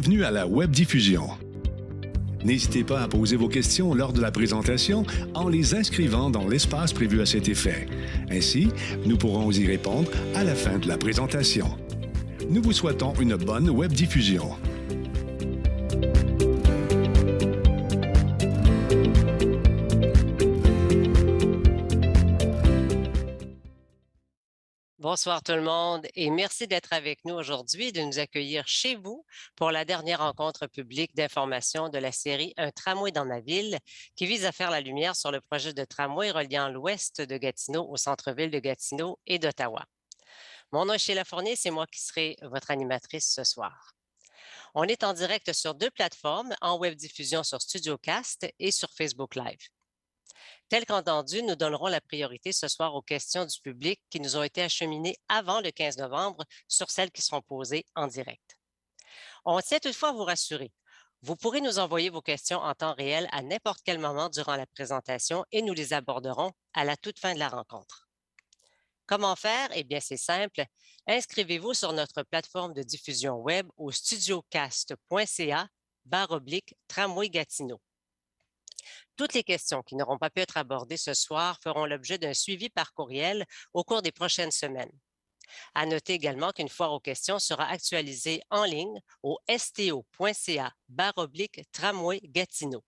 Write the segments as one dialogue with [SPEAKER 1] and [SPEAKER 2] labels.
[SPEAKER 1] Bienvenue à la web diffusion. N'hésitez pas à poser vos questions lors de la présentation en les inscrivant dans l'espace prévu à cet effet. Ainsi, nous pourrons y répondre à la fin de la présentation. Nous vous souhaitons une bonne web diffusion.
[SPEAKER 2] Bonsoir tout le monde et merci d'être avec nous aujourd'hui et de nous accueillir chez vous pour la dernière rencontre publique d'information de la série Un tramway dans ma ville qui vise à faire la lumière sur le projet de tramway reliant l'ouest de Gatineau au centre-ville de Gatineau et d'Ottawa. Mon nom est Sheila Fournier, c'est moi qui serai votre animatrice ce soir. On est en direct sur 2 plateformes, en web diffusion sur StudioCast et sur Facebook Live. Tel qu'entendu, nous donnerons la priorité ce soir aux questions du public qui nous ont été acheminées avant le 15 novembre sur celles qui seront posées en direct. On tient toutefois à vous rassurer. Vous pourrez nous envoyer vos questions en temps réel à n'importe quel moment durant la présentation et nous les aborderons à la toute fin de la rencontre. Comment faire? Eh bien, c'est simple. Inscrivez-vous sur notre plateforme de diffusion web au studiocast.ca/tramway Gatineau. Toutes les questions qui n'auront pas pu être abordées ce soir feront l'objet d'un suivi par courriel au cours des prochaines semaines. À noter également qu'une foire aux questions sera actualisée en ligne au sto.ca/tramway Gatineau.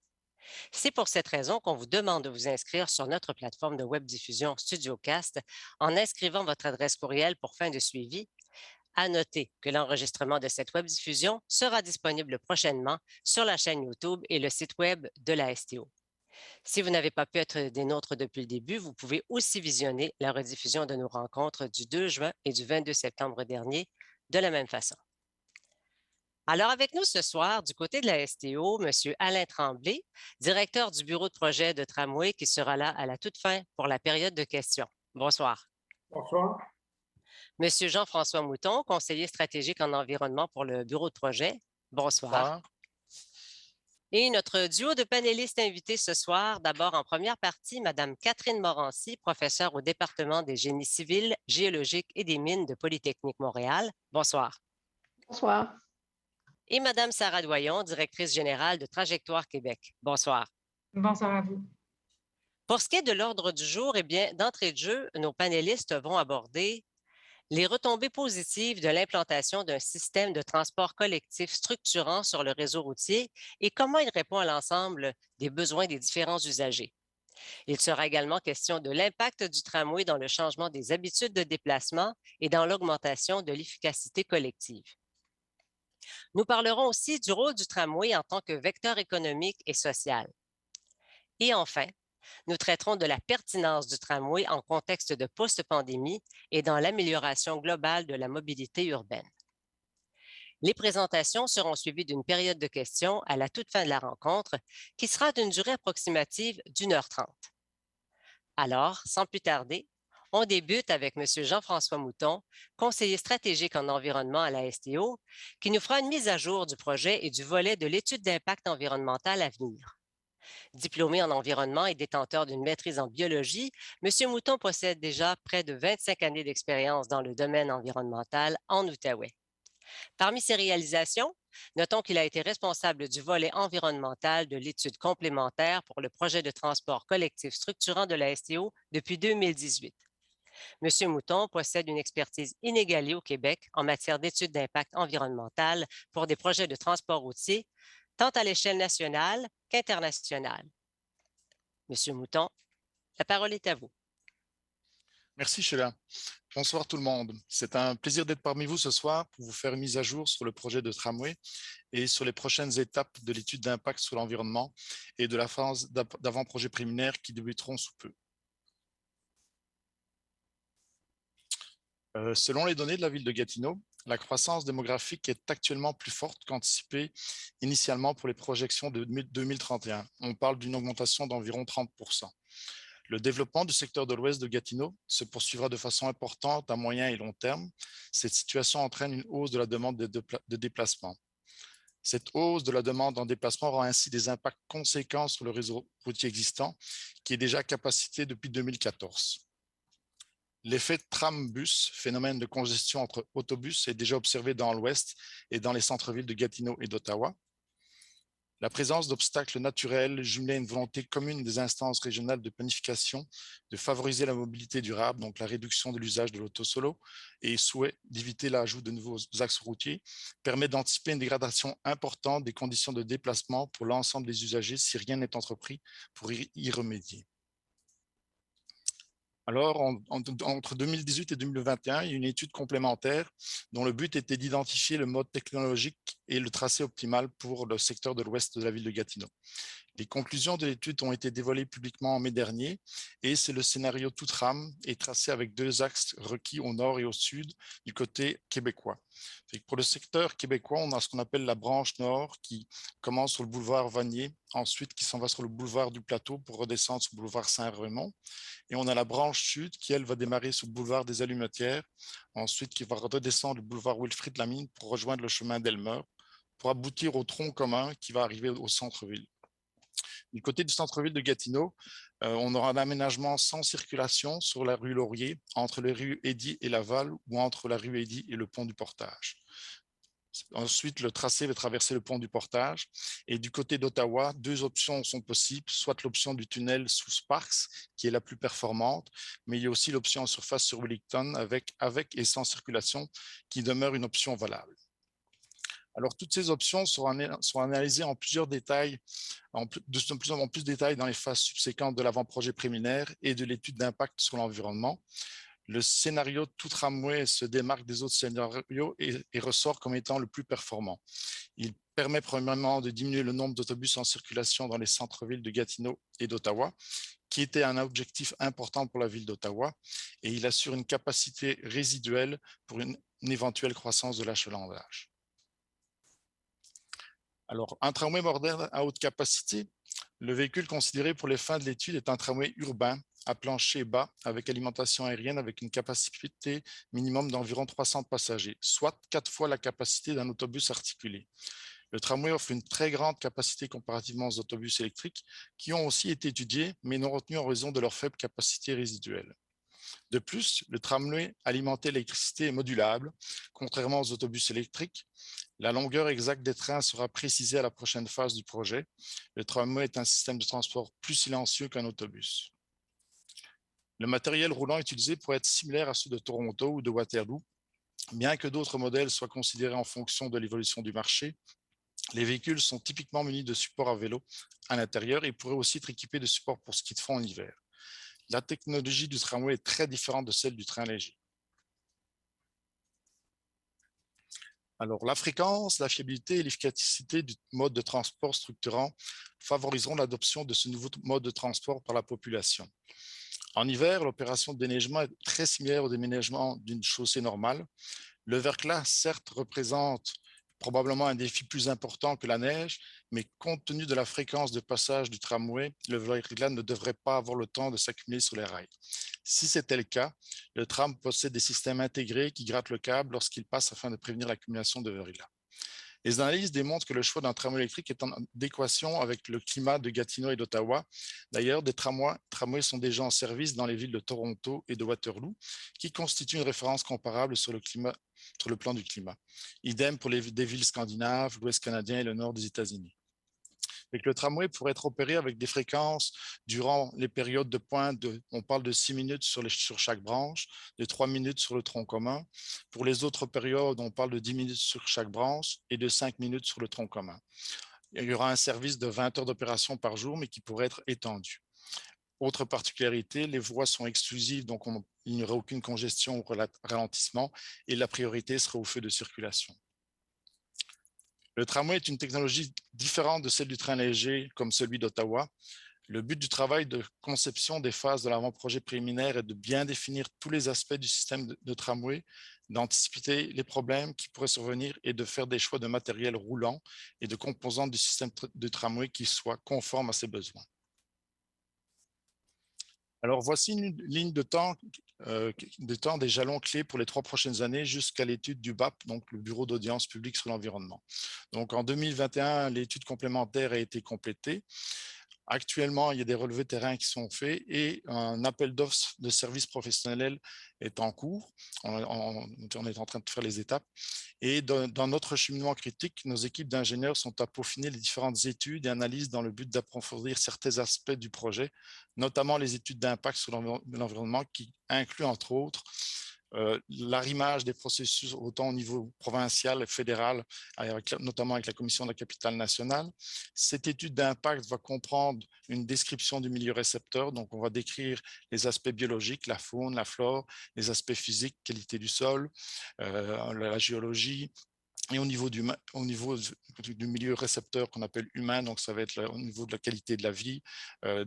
[SPEAKER 2] C'est pour cette raison qu'on vous demande de vous inscrire sur notre plateforme de web diffusion StudioCast en inscrivant votre adresse courriel pour fin de suivi. À noter que l'enregistrement de cette web diffusion sera disponible prochainement sur la chaîne YouTube et le site web de la STO. Si vous n'avez pas pu être des nôtres depuis le début, vous pouvez aussi visionner la rediffusion de nos rencontres du 2 juin et du 22 septembre dernier de la même façon. Alors, avec nous ce soir, du côté de la STO, M. Alain Tremblay, directeur du bureau de projet de tramway qui sera là à la toute fin pour la période de questions. Bonsoir.
[SPEAKER 3] Bonsoir.
[SPEAKER 2] M. Jean-François Mouton, conseiller stratégique en environnement pour le bureau de projet. Bonsoir.
[SPEAKER 3] Bonsoir.
[SPEAKER 2] Et notre duo de panélistes invités ce soir, d'abord en première partie, Mme Catherine Morancy, professeure au département des génies civils, géologiques et des mines de Polytechnique Montréal. Bonsoir.
[SPEAKER 4] Bonsoir.
[SPEAKER 2] Et Mme Sarah Doyon, directrice générale de Trajectoire Québec. Bonsoir.
[SPEAKER 4] Bonsoir à vous.
[SPEAKER 2] Pour ce qui est de l'ordre du jour, eh bien, d'entrée de jeu, nos panélistes vont aborder les retombées positives de l'implantation d'un système de transport collectif structurant sur le réseau routier et comment il répond à l'ensemble des besoins des différents usagers. Il sera également question de l'impact du tramway dans le changement des habitudes de déplacement et dans l'augmentation de l'efficacité collective. Nous parlerons aussi du rôle du tramway en tant que vecteur économique et social. Et enfin, nous traiterons de la pertinence du tramway en contexte de post-pandémie et dans l'amélioration globale de la mobilité urbaine. Les présentations seront suivies d'une période de questions à la toute fin de la rencontre qui sera d'une durée approximative d'1h30. Alors, sans plus tarder, on débute avec M. Jean-François Mouton, conseiller stratégique en environnement à la STO, qui nous fera une mise à jour du projet et du volet de l'étude d'impact environnemental à venir. Diplômé en environnement et détenteur d'une maîtrise en biologie, M. Mouton possède déjà près de 25 années d'expérience dans le domaine environnemental en Outaouais. Parmi ses réalisations, notons qu'il a été responsable du volet environnemental de l'étude complémentaire pour le projet de transport collectif structurant de la STO depuis 2018. M. Mouton possède une expertise inégalée au Québec en matière d'études d'impact environnemental pour des projets de transport routier, tant à l'échelle nationale qu'internationale. Monsieur Mouton, la parole est à vous.
[SPEAKER 3] Merci Sheila. Bonsoir tout le monde. C'est un plaisir d'être parmi vous ce soir pour vous faire une mise à jour sur le projet de tramway et sur les prochaines étapes de l'étude d'impact sur l'environnement et de la phase d'avant-projet préliminaire qui débuteront sous peu. Selon les données de la ville de Gatineau, la croissance démographique est actuellement plus forte qu'anticipée initialement pour les projections de 2031. On parle d'une augmentation d'environ 30%. Le développement du secteur de l'ouest de Gatineau se poursuivra de façon importante à moyen et long terme. Cette situation entraîne une hausse de la demande de déplacement. Cette hausse de la demande en déplacement aura ainsi des impacts conséquents sur le réseau routier existant, qui est déjà à capacité depuis 2014. L'effet tram-bus, phénomène de congestion entre autobus, est déjà observé dans l'Ouest et dans les centres-villes de Gatineau et d'Ottawa. La présence d'obstacles naturels jumelés à une volonté commune des instances régionales de planification de favoriser la mobilité durable, donc la réduction de l'usage de l'auto solo et souhait d'éviter l'ajout de nouveaux axes routiers, permet d'anticiper une dégradation importante des conditions de déplacement pour l'ensemble des usagers si rien n'est entrepris pour y remédier. Alors, entre 2018 et 2021, il y a une étude complémentaire dont le but était d'identifier le mode technologique et le tracé optimal pour le secteur de l'ouest de la ville de Gatineau. Les conclusions de l'étude ont été dévoilées publiquement en mai dernier et c'est le scénario tout tram est tracé avec 2 axes requis au nord et au sud du côté québécois. Pour le secteur québécois, on a ce qu'on appelle la branche nord qui commence sur le boulevard Vanier, ensuite qui s'en va sur le boulevard du Plateau pour redescendre sur le boulevard Saint-Raymond. Et on a la branche sud qui, elle, va démarrer sur le boulevard des Allumetières, ensuite qui va redescendre le boulevard Wilfrid Lamine pour rejoindre le chemin d'Elmer, pour aboutir au tronc commun qui va arriver au centre-ville. Du côté du centre-ville de Gatineau, on aura un aménagement sans circulation sur la rue Laurier, entre les rues Eddy et Laval, ou entre la rue Eddy et le pont du Portage. Ensuite, le tracé va traverser le pont du Portage. Et du côté d'Ottawa, 2 options sont possibles, soit l'option du tunnel sous Sparks, qui est la plus performante, mais il y a aussi l'option en surface sur Wellington avec et sans circulation, qui demeure une option valable. Alors, toutes ces options sont analysées en plusieurs détails, en plus de détails dans les phases subséquentes de l'avant-projet préliminaire et de l'étude d'impact sur l'environnement. Le scénario tout tramway se démarque des autres scénarios et ressort comme étant le plus performant. Il permet premièrement de diminuer le nombre d'autobus en circulation dans les centres-villes de Gatineau et d'Ottawa, qui était un objectif important pour la ville d'Ottawa, et il assure une capacité résiduelle pour une éventuelle croissance de l'achalandage. Alors, un tramway moderne à haute capacité, le véhicule considéré pour les fins de l'étude est un tramway urbain à plancher bas avec alimentation aérienne avec une capacité minimum d'environ 300 passagers, soit 4 fois la capacité d'un autobus articulé. Le tramway offre une très grande capacité comparativement aux autobus électriques qui ont aussi été étudiés mais non retenus en raison de leur faible capacité résiduelle. De plus, le tramway alimenté à l'électricité est modulable, contrairement aux autobus électriques. La longueur exacte des trains sera précisée à la prochaine phase du projet. Le tramway est un système de transport plus silencieux qu'un autobus. Le matériel roulant utilisé pourrait être similaire à ceux de Toronto ou de Waterloo. Bien que d'autres modèles soient considérés en fonction de l'évolution du marché, les véhicules sont typiquement munis de supports à vélo à l'intérieur et pourraient aussi être équipés de supports pour ski de fond en hiver. La technologie du tramway est très différente de celle du train léger. Alors, la fréquence, la fiabilité et l'efficacité du mode de transport structurant favoriseront l'adoption de ce nouveau mode de transport par la population. En hiver, l'opération de déneigement est très similaire au déneigement d'une chaussée normale. Le verglas, certes, représente probablement un défi plus important que la neige, mais compte tenu de la fréquence de passage du tramway, le verglas ne devrait pas avoir le temps de s'accumuler sur les rails. Si c'était le cas, le tram possède des systèmes intégrés qui grattent le câble lorsqu'il passe afin de prévenir l'accumulation de verglas. Les analyses démontrent que le choix d'un tramway électrique est en adéquation avec le climat de Gatineau et d'Ottawa. D'ailleurs, des tramways sont déjà en service dans les villes de Toronto et de Waterloo, qui constituent une référence comparable sur le plan du climat. Idem pour des villes scandinaves, l'Ouest canadien et le nord des États-Unis. Le tramway pourrait être opéré avec des fréquences durant les périodes de pointe, on parle de 6 minutes sur chaque branche, de 3 minutes sur le tronc commun. Pour les autres périodes, on parle de 10 minutes sur chaque branche et de 5 minutes sur le tronc commun. Il y aura un service de 20 heures d'opération par jour, mais qui pourrait être étendu. Autre particularité, les voies sont exclusives, donc il n'y aura aucune congestion ou ralentissement, et la priorité sera au feu de circulation. Le tramway est une technologie différente de celle du train léger comme celui d'Ottawa. Le but du travail de conception des phases de l'avant-projet préliminaire est de bien définir tous les aspects du système de tramway, d'anticiper les problèmes qui pourraient survenir et de faire des choix de matériel roulant et de composantes du système de tramway qui soient conformes à ses besoins. Alors, voici une ligne de temps des jalons clés pour les 3 prochaines années jusqu'à l'étude du BAP, donc le Bureau d'audience publique sur l'environnement. Donc, en 2021, l'étude complémentaire a été complétée. Actuellement, il y a des relevés terrain qui sont faits et un appel d'offres de services professionnels est en cours. On est en train de faire les étapes. Et dans notre cheminement critique, nos équipes d'ingénieurs sont à peaufiner les différentes études et analyses dans le but d'approfondir certains aspects du projet, notamment les études d'impact sur l'environnement qui incluent entre autres l'arrimage des processus autant au niveau provincial et fédéral, notamment avec la Commission de la capitale nationale. Cette étude d'impact va comprendre une description du milieu récepteur, donc on va décrire les aspects biologiques, la faune, la flore, les aspects physiques, qualité du sol, la géologie. Et au niveau du milieu récepteur qu'on appelle humain, donc ça va être au niveau de la qualité de la vie,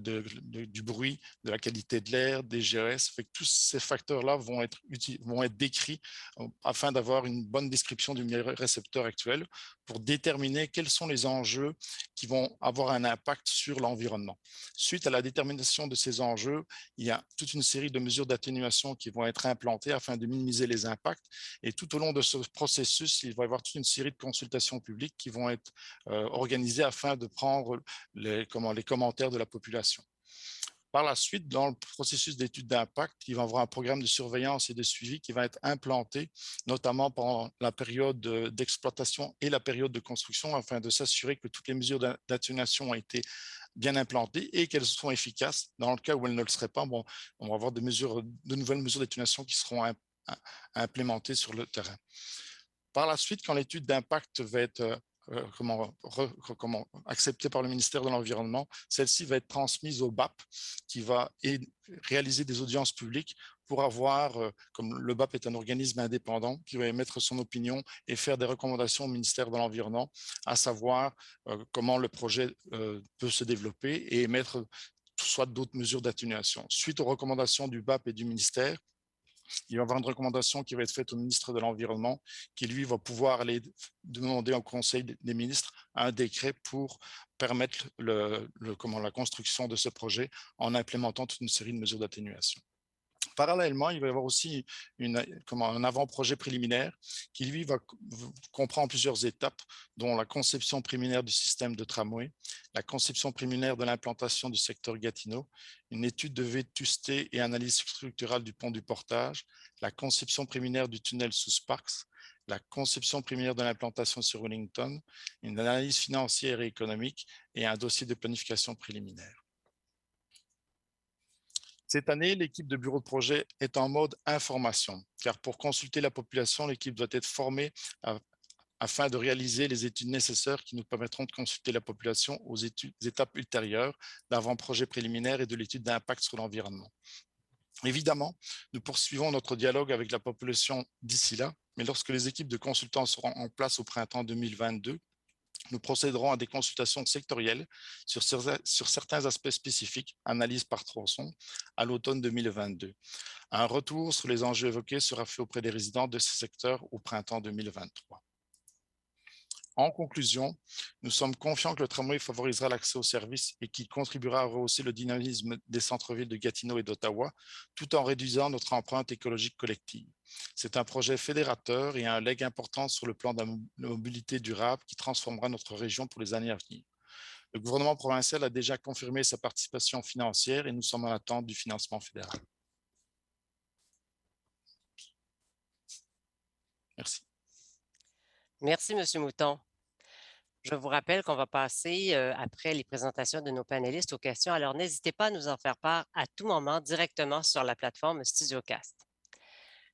[SPEAKER 3] du bruit, de la qualité de l'air, des GES. Fait que tous ces facteurs-là vont être décrits afin d'avoir une bonne description du milieu récepteur actuel pour déterminer quels sont les enjeux qui vont avoir un impact sur l'environnement. Suite à la détermination de ces enjeux, il y a toute une série de mesures d'atténuation qui vont être implantées afin de minimiser les impacts. Et tout au long de ce processus, il va y avoir toute une série de consultations publiques qui vont être organisées afin de prendre les commentaires de la population. Par la suite, dans le processus d'étude d'impact, il va y avoir un programme de surveillance et de suivi qui va être implanté, notamment pendant la période d'exploitation et la période de construction, afin de s'assurer que toutes les mesures d'atténuation ont été bien implantées et qu'elles sont efficaces. Dans le cas où elles ne le seraient pas, bon, on va avoir de nouvelles mesures d'atténuation qui seront implémentées sur le terrain. Par la suite, quand l'étude d'impact va être acceptée par le ministère de l'Environnement, celle-ci va être transmise au BAP qui va réaliser des audiences publiques pour avoir, comme le BAP est un organisme indépendant, qui va émettre son opinion et faire des recommandations au ministère de l'Environnement, à savoir comment le projet peut se développer et émettre soit d'autres mesures d'atténuation. Suite aux recommandations du BAP et du ministère, il va y avoir une recommandation qui va être faite au ministre de l'Environnement, qui lui va pouvoir aller demander au Conseil des ministres un décret pour permettre la construction de ce projet en implémentant toute une série de mesures d'atténuation. Parallèlement, il va y avoir aussi un avant-projet préliminaire qui, lui, comprend plusieurs étapes, dont la conception préliminaire du système de tramway, la conception préliminaire de l'implantation du secteur Gatineau, une étude de vétusté et analyse structurale du pont du Portage, la conception préliminaire du tunnel sous Sparks, la conception préliminaire de l'implantation sur Wellington, une analyse financière et économique et un dossier de planification préliminaire. Cette année, l'équipe de bureau de projet est en mode information, car pour consulter la population, l'équipe doit être formée afin de réaliser les études nécessaires qui nous permettront de consulter la population aux étapes ultérieures d'avant-projet préliminaire et de l'étude d'impact sur l'environnement. Évidemment, nous poursuivons notre dialogue avec la population d'ici là, mais lorsque les équipes de consultants seront en place au printemps 2022, nous procéderons à des consultations sectorielles sur certains aspects spécifiques, analyse par tronçon, à l'automne 2022. Un retour sur les enjeux évoqués sera fait auprès des résidents de ces secteurs au printemps 2023. En conclusion, nous sommes confiants que le tramway favorisera l'accès aux services et qu'il contribuera à rehausser le dynamisme des centres-villes de Gatineau et d'Ottawa, tout en réduisant notre empreinte écologique collective. C'est un projet fédérateur et un legs important sur le plan de la mobilité durable qui transformera notre région pour les années à venir. Le gouvernement provincial a déjà confirmé sa participation financière et nous sommes en attente du financement fédéral. Merci.
[SPEAKER 2] Merci, M. Mouton. Je vous rappelle qu'on va passer, après les présentations de nos panélistes, aux questions. Alors, n'hésitez pas à nous en faire part à tout moment directement sur la plateforme StudioCast.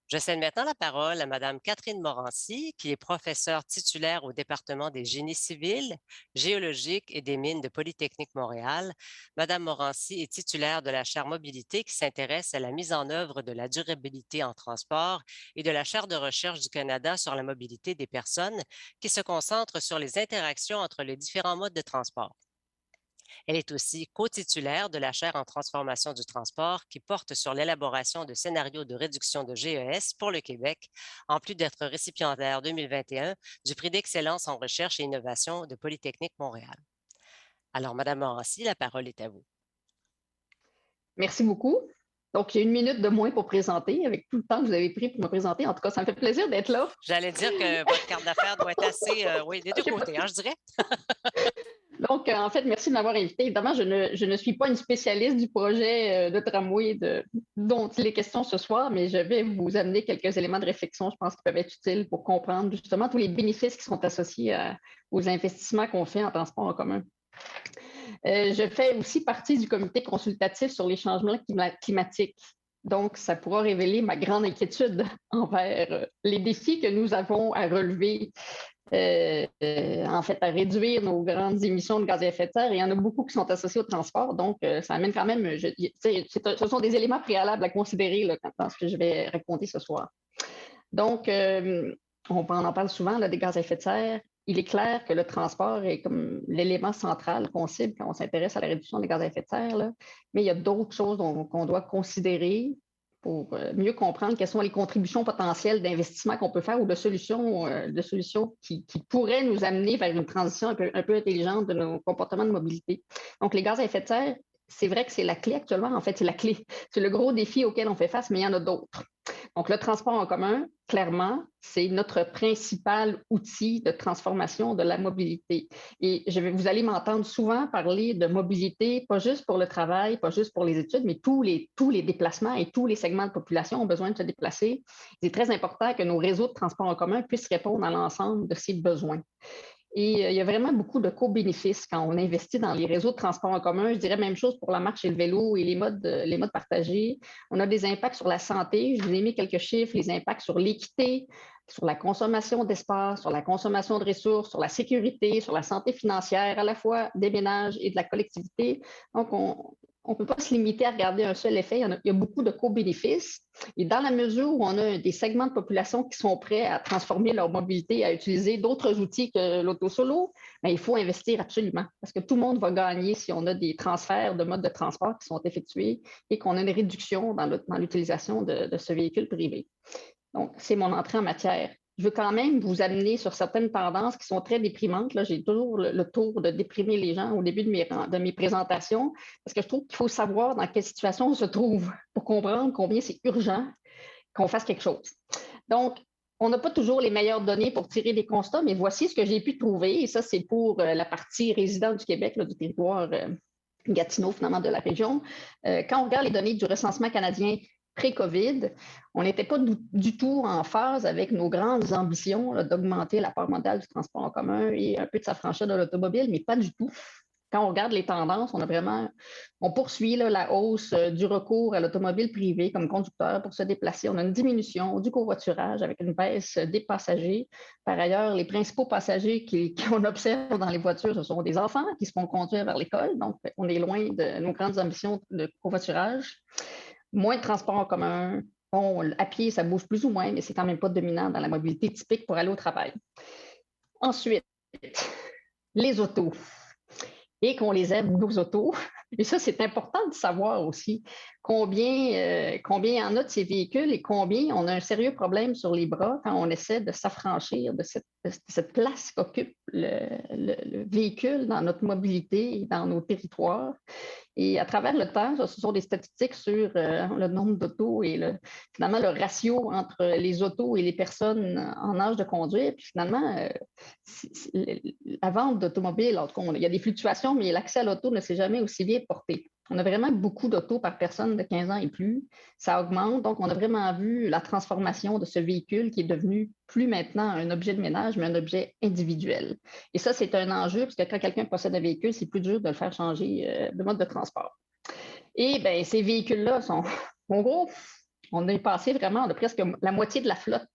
[SPEAKER 2] Je cède maintenant la parole à Mme Catherine Morancy, qui est professeure titulaire au département des génies civils, géologiques et des mines de Polytechnique Montréal. Mme Morancy est titulaire de la chaire Mobilité qui s'intéresse à la mise en œuvre de la durabilité en transport et de la chaire de recherche du Canada sur la mobilité des personnes qui se concentre sur les interactions entre les différents modes de transport. Elle est aussi co-titulaire de la chaire en transformation du transport qui porte sur l'élaboration de scénarios de réduction de GES pour le Québec, en plus d'être récipiendaire 2021 du prix d'excellence en recherche et innovation de Polytechnique Montréal. Alors, Mme Morancy, la parole est à vous.
[SPEAKER 4] Merci beaucoup. Donc, il y a 1 minute de moins pour présenter, avec tout le temps que vous avez pris pour me présenter. En tout cas, ça me fait plaisir d'être là.
[SPEAKER 2] J'allais dire que votre carte d'affaires doit être assez, oui, des deux côtés, je dirais.
[SPEAKER 4] Donc, en fait, merci de m'avoir invité. Évidemment, je ne suis pas une spécialiste du projet de tramway dont il est question ce soir, mais je vais vous amener quelques éléments de réflexion, je pense, qui peuvent être utiles pour comprendre justement tous les bénéfices qui sont associés aux investissements qu'on fait en transport en commun. Je fais aussi partie du comité consultatif sur les changements climatiques. Donc, ça pourra révéler ma grande inquiétude envers les défis que nous avons à relever, en fait, à réduire nos grandes émissions de gaz à effet de serre. Et il y en a beaucoup qui sont associés au transport. Donc, ça amène quand même, ce sont des éléments préalables à considérer là, dans ce que je vais raconter ce soir. Donc, on en parle souvent là, des gaz à effet de serre. Il est clair que le transport est comme l'élément central qu'on cible quand on s'intéresse à la réduction des gaz à effet de serre, là. Mais il y a d'autres choses qu'on doit considérer pour mieux comprendre quelles sont les contributions potentielles d'investissement qu'on peut faire ou de solutions qui pourraient nous amener vers une transition un peu intelligente de nos comportements de mobilité. Donc, les gaz à effet de serre, c'est vrai que c'est la clé actuellement. En fait, c'est la clé. C'est le gros défi auquel on fait face, mais il y en a d'autres. Donc, le transport en commun, clairement, c'est notre principal outil de transformation de la mobilité. Et vous allez m'entendre souvent parler de mobilité, pas juste pour le travail, pas juste pour les études, mais tous les déplacements et tous les segments de population ont besoin de se déplacer. C'est très important que nos réseaux de transport en commun puissent répondre à l'ensemble de ces besoins. Et il y a vraiment beaucoup de co-bénéfices quand on investit dans les réseaux de transport en commun. Je dirais même chose pour la marche et le vélo et les modes partagés. On a des impacts sur la santé. Je vous ai mis quelques chiffres, les impacts sur l'équité, sur la consommation d'espace, sur la consommation de ressources, sur la sécurité, sur la santé financière, à la fois des ménages et de la collectivité. Donc, on ne peut pas se limiter à regarder un seul effet. Il y a beaucoup de co-bénéfices. Et dans la mesure où on a des segments de population qui sont prêts à transformer leur mobilité, à utiliser d'autres outils que l'auto-solo, il faut investir absolument parce que tout le monde va gagner si on a des transferts de modes de transport qui sont effectués et qu'on a une réduction dans l'utilisation de ce véhicule privé. Donc, c'est mon entrée en matière. Je veux quand même vous amener sur certaines tendances qui sont très déprimantes. Là, j'ai toujours le tour de déprimer les gens au début de mes présentations parce que je trouve qu'il faut savoir dans quelle situation on se trouve pour comprendre combien c'est urgent qu'on fasse quelque chose. Donc, on n'a pas toujours les meilleures données pour tirer des constats, mais voici ce que j'ai pu trouver. Et ça, c'est pour la partie résidente du Québec, là, du territoire Gatineau, finalement, de la région. Quand on regarde les données du recensement canadien pré-COVID, on n'était pas du tout en phase avec nos grandes ambitions d'augmenter la part modale du transport en commun et un peu de s'affranchir de l'automobile, mais pas du tout. Quand on regarde les tendances, on poursuit la hausse du recours à l'automobile privée comme conducteur pour se déplacer. On a une diminution du covoiturage avec une baisse des passagers. Par ailleurs, les principaux passagers qu'on observe dans les voitures, ce sont des enfants qui se font conduire vers l'école. Donc, on est loin de nos grandes ambitions de covoiturage. Moins de transport en commun. Bon, à pied, ça bouge plus ou moins, mais c'est quand même pas dominant dans la mobilité typique pour aller au travail. Ensuite, les autos. Et qu'on les aime, nos autos. Et ça, c'est important de savoir aussi combien il y en a de ces véhicules et combien on a un sérieux problème sur les bras quand on essaie de s'affranchir de cette place qu'occupe le véhicule dans notre mobilité et dans nos territoires. Et à travers le temps, ce sont des statistiques sur le nombre d'autos et finalement le ratio entre les autos et les personnes en âge de conduire. Puis finalement, la vente d'automobiles, il y a des fluctuations, mais l'accès à l'auto ne s'est jamais aussi bien porté. On a vraiment beaucoup d'autos par personne de 15 ans et plus. Ça augmente. Donc, on a vraiment vu la transformation de ce véhicule qui est devenu plus maintenant un objet de ménage, mais un objet individuel. Et ça, c'est un enjeu parce que quand quelqu'un possède un véhicule, c'est plus dur de le faire changer de mode de transport. Et bien, ces véhicules-là sont, en gros, on est passé vraiment de presque la moitié de la flotte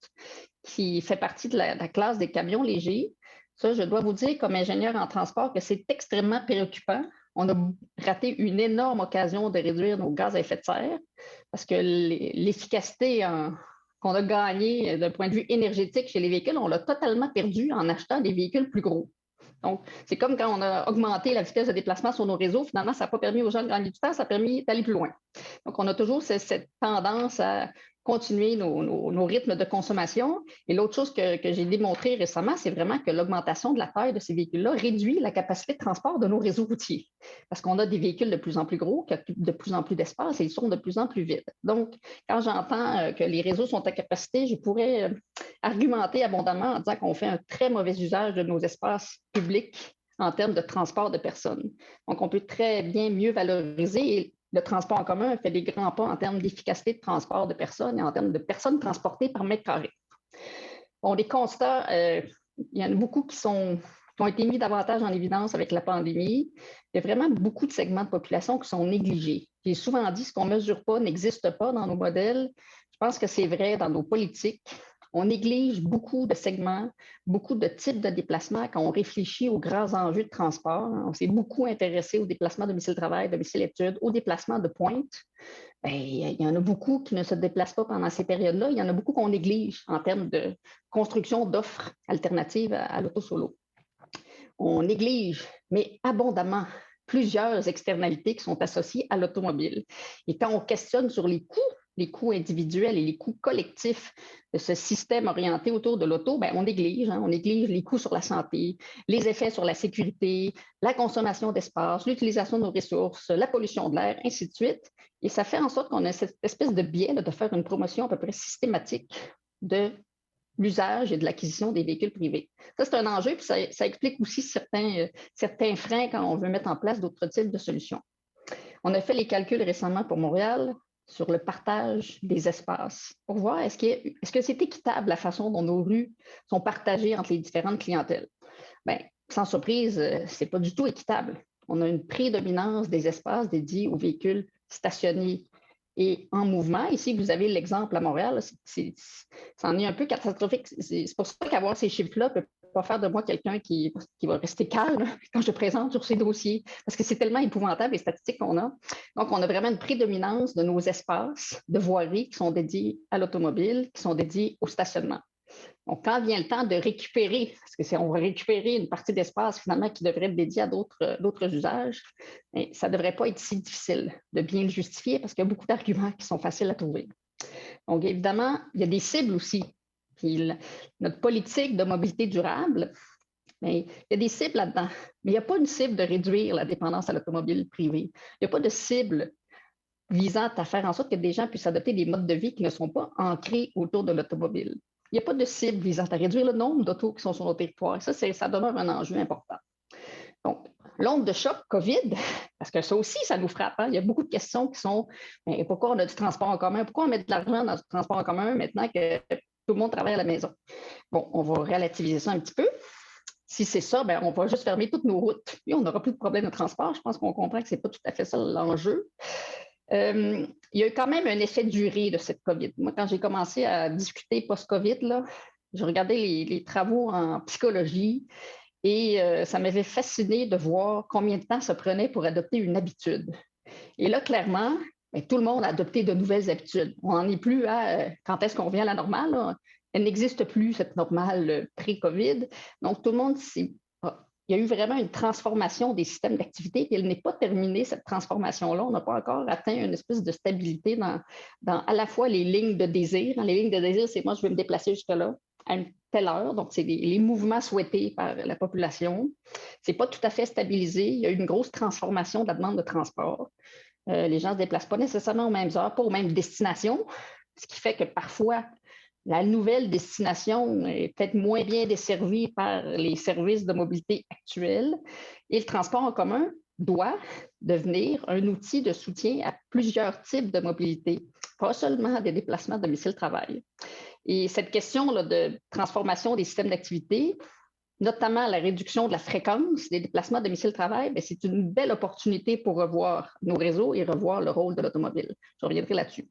[SPEAKER 4] qui fait partie de la classe des camions légers. Ça, je dois vous dire, comme ingénieur en transport, que c'est extrêmement préoccupant. On a raté une énorme occasion de réduire nos gaz à effet de serre parce que l'efficacité qu'on a gagnée d'un point de vue énergétique chez les véhicules, on l'a totalement perdu en achetant des véhicules plus gros. Donc, c'est comme quand on a augmenté la vitesse de déplacement sur nos réseaux, finalement, ça n'a pas permis aux gens de gagner du temps, ça a permis d'aller plus loin. Donc, on a toujours cette tendance à continuer nos rythmes de consommation. Et l'autre chose que j'ai démontré récemment, c'est vraiment que l'augmentation de la taille de ces véhicules-là réduit la capacité de transport de nos réseaux routiers. Parce qu'on a des véhicules de plus en plus gros, qui occupent de plus en plus d'espace et ils sont de plus en plus vides. Donc, quand j'entends que les réseaux sont à capacité, je pourrais argumenter abondamment en disant qu'on fait un très mauvais usage de nos espaces publics en termes de transport de personnes. Donc, on peut très bien mieux valoriser et le transport en commun fait des grands pas en termes d'efficacité de transport de personnes et en termes de personnes transportées par mètre carré. Bon, les constats, il y en a beaucoup qui ont été mis davantage en évidence avec la pandémie. Il y a vraiment beaucoup de segments de population qui sont négligés. J'ai souvent dit ce qu'on ne mesure pas n'existe pas dans nos modèles. Je pense que c'est vrai dans nos politiques. On néglige beaucoup de segments, beaucoup de types de déplacements quand on réfléchit aux grands enjeux de transport. On s'est beaucoup intéressé aux déplacements domicile-travail, domicile-études, aux déplacements de pointe. Bien, il y en a beaucoup qui ne se déplacent pas pendant ces périodes-là. Il y en a beaucoup qu'on néglige en termes de construction d'offres alternatives à l'auto-solo. On néglige, mais abondamment, plusieurs externalités qui sont associées à l'automobile. Et quand on questionne sur les coûts individuels et les coûts collectifs de ce système orienté autour de l'auto, bien, on néglige les coûts sur la santé, les effets sur la sécurité, la consommation d'espace, l'utilisation de nos ressources, la pollution de l'air, ainsi de suite. Et ça fait en sorte qu'on a cette espèce de biais de faire une promotion à peu près systématique de l'usage et de l'acquisition des véhicules privés. Ça, c'est un enjeu, puis ça explique aussi certains freins quand on veut mettre en place d'autres types de solutions. On a fait les calculs récemment pour Montréal sur le partage des espaces pour voir est-ce que c'est équitable la façon dont nos rues sont partagées entre les différentes clientèles. Bien, sans surprise, ce n'est pas du tout équitable. On a une prédominance des espaces dédiés aux véhicules stationnés et en mouvement. Ici, vous avez l'exemple à Montréal, c'en est un peu catastrophique. C'est pour ça qu'avoir ces chiffres-là ne peut pas faire de moi quelqu'un qui va rester calme quand je présente sur ces dossiers, parce que c'est tellement épouvantable les statistiques qu'on a. Donc, on a vraiment une prédominance de nos espaces de voirie qui sont dédiés à l'automobile, qui sont dédiés au stationnement. Donc, quand vient le temps de récupérer, parce qu'on va récupérer une partie d'espace finalement qui devrait être dédiée à d'autres usages, ça ne devrait pas être si difficile de bien le justifier parce qu'il y a beaucoup d'arguments qui sont faciles à trouver. Donc, évidemment, il y a des cibles aussi. Puis, notre politique de mobilité durable, mais il y a des cibles là-dedans, mais il n'y a pas une cible de réduire la dépendance à l'automobile privée. Il n'y a pas de cible visant à faire en sorte que des gens puissent adopter des modes de vie qui ne sont pas ancrés autour de l'automobile. Il n'y a pas de cible visant à réduire le nombre d'autos qui sont sur nos territoires. Ça demeure un enjeu important. Donc, l'onde de choc COVID, parce que ça aussi, ça nous frappe. Hein? Il y a beaucoup de questions qui sont pourquoi on a du transport en commun? Pourquoi on met de l'argent dans le transport en commun maintenant que tout le monde travaille à la maison? Bon, on va relativiser ça un petit peu. Si c'est ça, bien, on va juste fermer toutes nos routes. Puis on n'aura plus de problème de transport. Je pense qu'on comprend que ce n'est pas tout à fait ça l'enjeu. Il y a eu quand même un effet de durée de cette COVID. Moi, quand j'ai commencé à discuter post-COVID, j'ai regardé les travaux en psychologie et ça m'avait fasciné de voir combien de temps ça prenait pour adopter une habitude. Et là, clairement, bien, tout le monde a adopté de nouvelles habitudes. On n'en est plus à quand est-ce qu'on revient à la normale. Là. Elle n'existe plus, cette normale pré-COVID. Donc, tout le monde il y a eu vraiment une transformation des systèmes d'activité, et elle n'est pas terminée, cette transformation-là. On n'a pas encore atteint une espèce de stabilité dans à la fois les lignes de désir. Les lignes de désir, c'est moi, je vais me déplacer jusque-là à une telle heure. Donc, c'est les mouvements souhaités par la population. Ce n'est pas tout à fait stabilisé. Il y a eu une grosse transformation de la demande de transport. Les gens ne se déplacent pas nécessairement aux mêmes heures, pas aux mêmes destinations, ce qui fait que parfois, la nouvelle destination est peut-être moins bien desservie par les services de mobilité actuels et le transport en commun doit devenir un outil de soutien à plusieurs types de mobilité, pas seulement des déplacements domicile-travail. Et cette question là, de transformation des systèmes d'activité, notamment la réduction de la fréquence des déplacements domicile-travail, c'est une belle opportunité pour revoir nos réseaux et revoir le rôle de l'automobile. Je reviendrai là-dessus.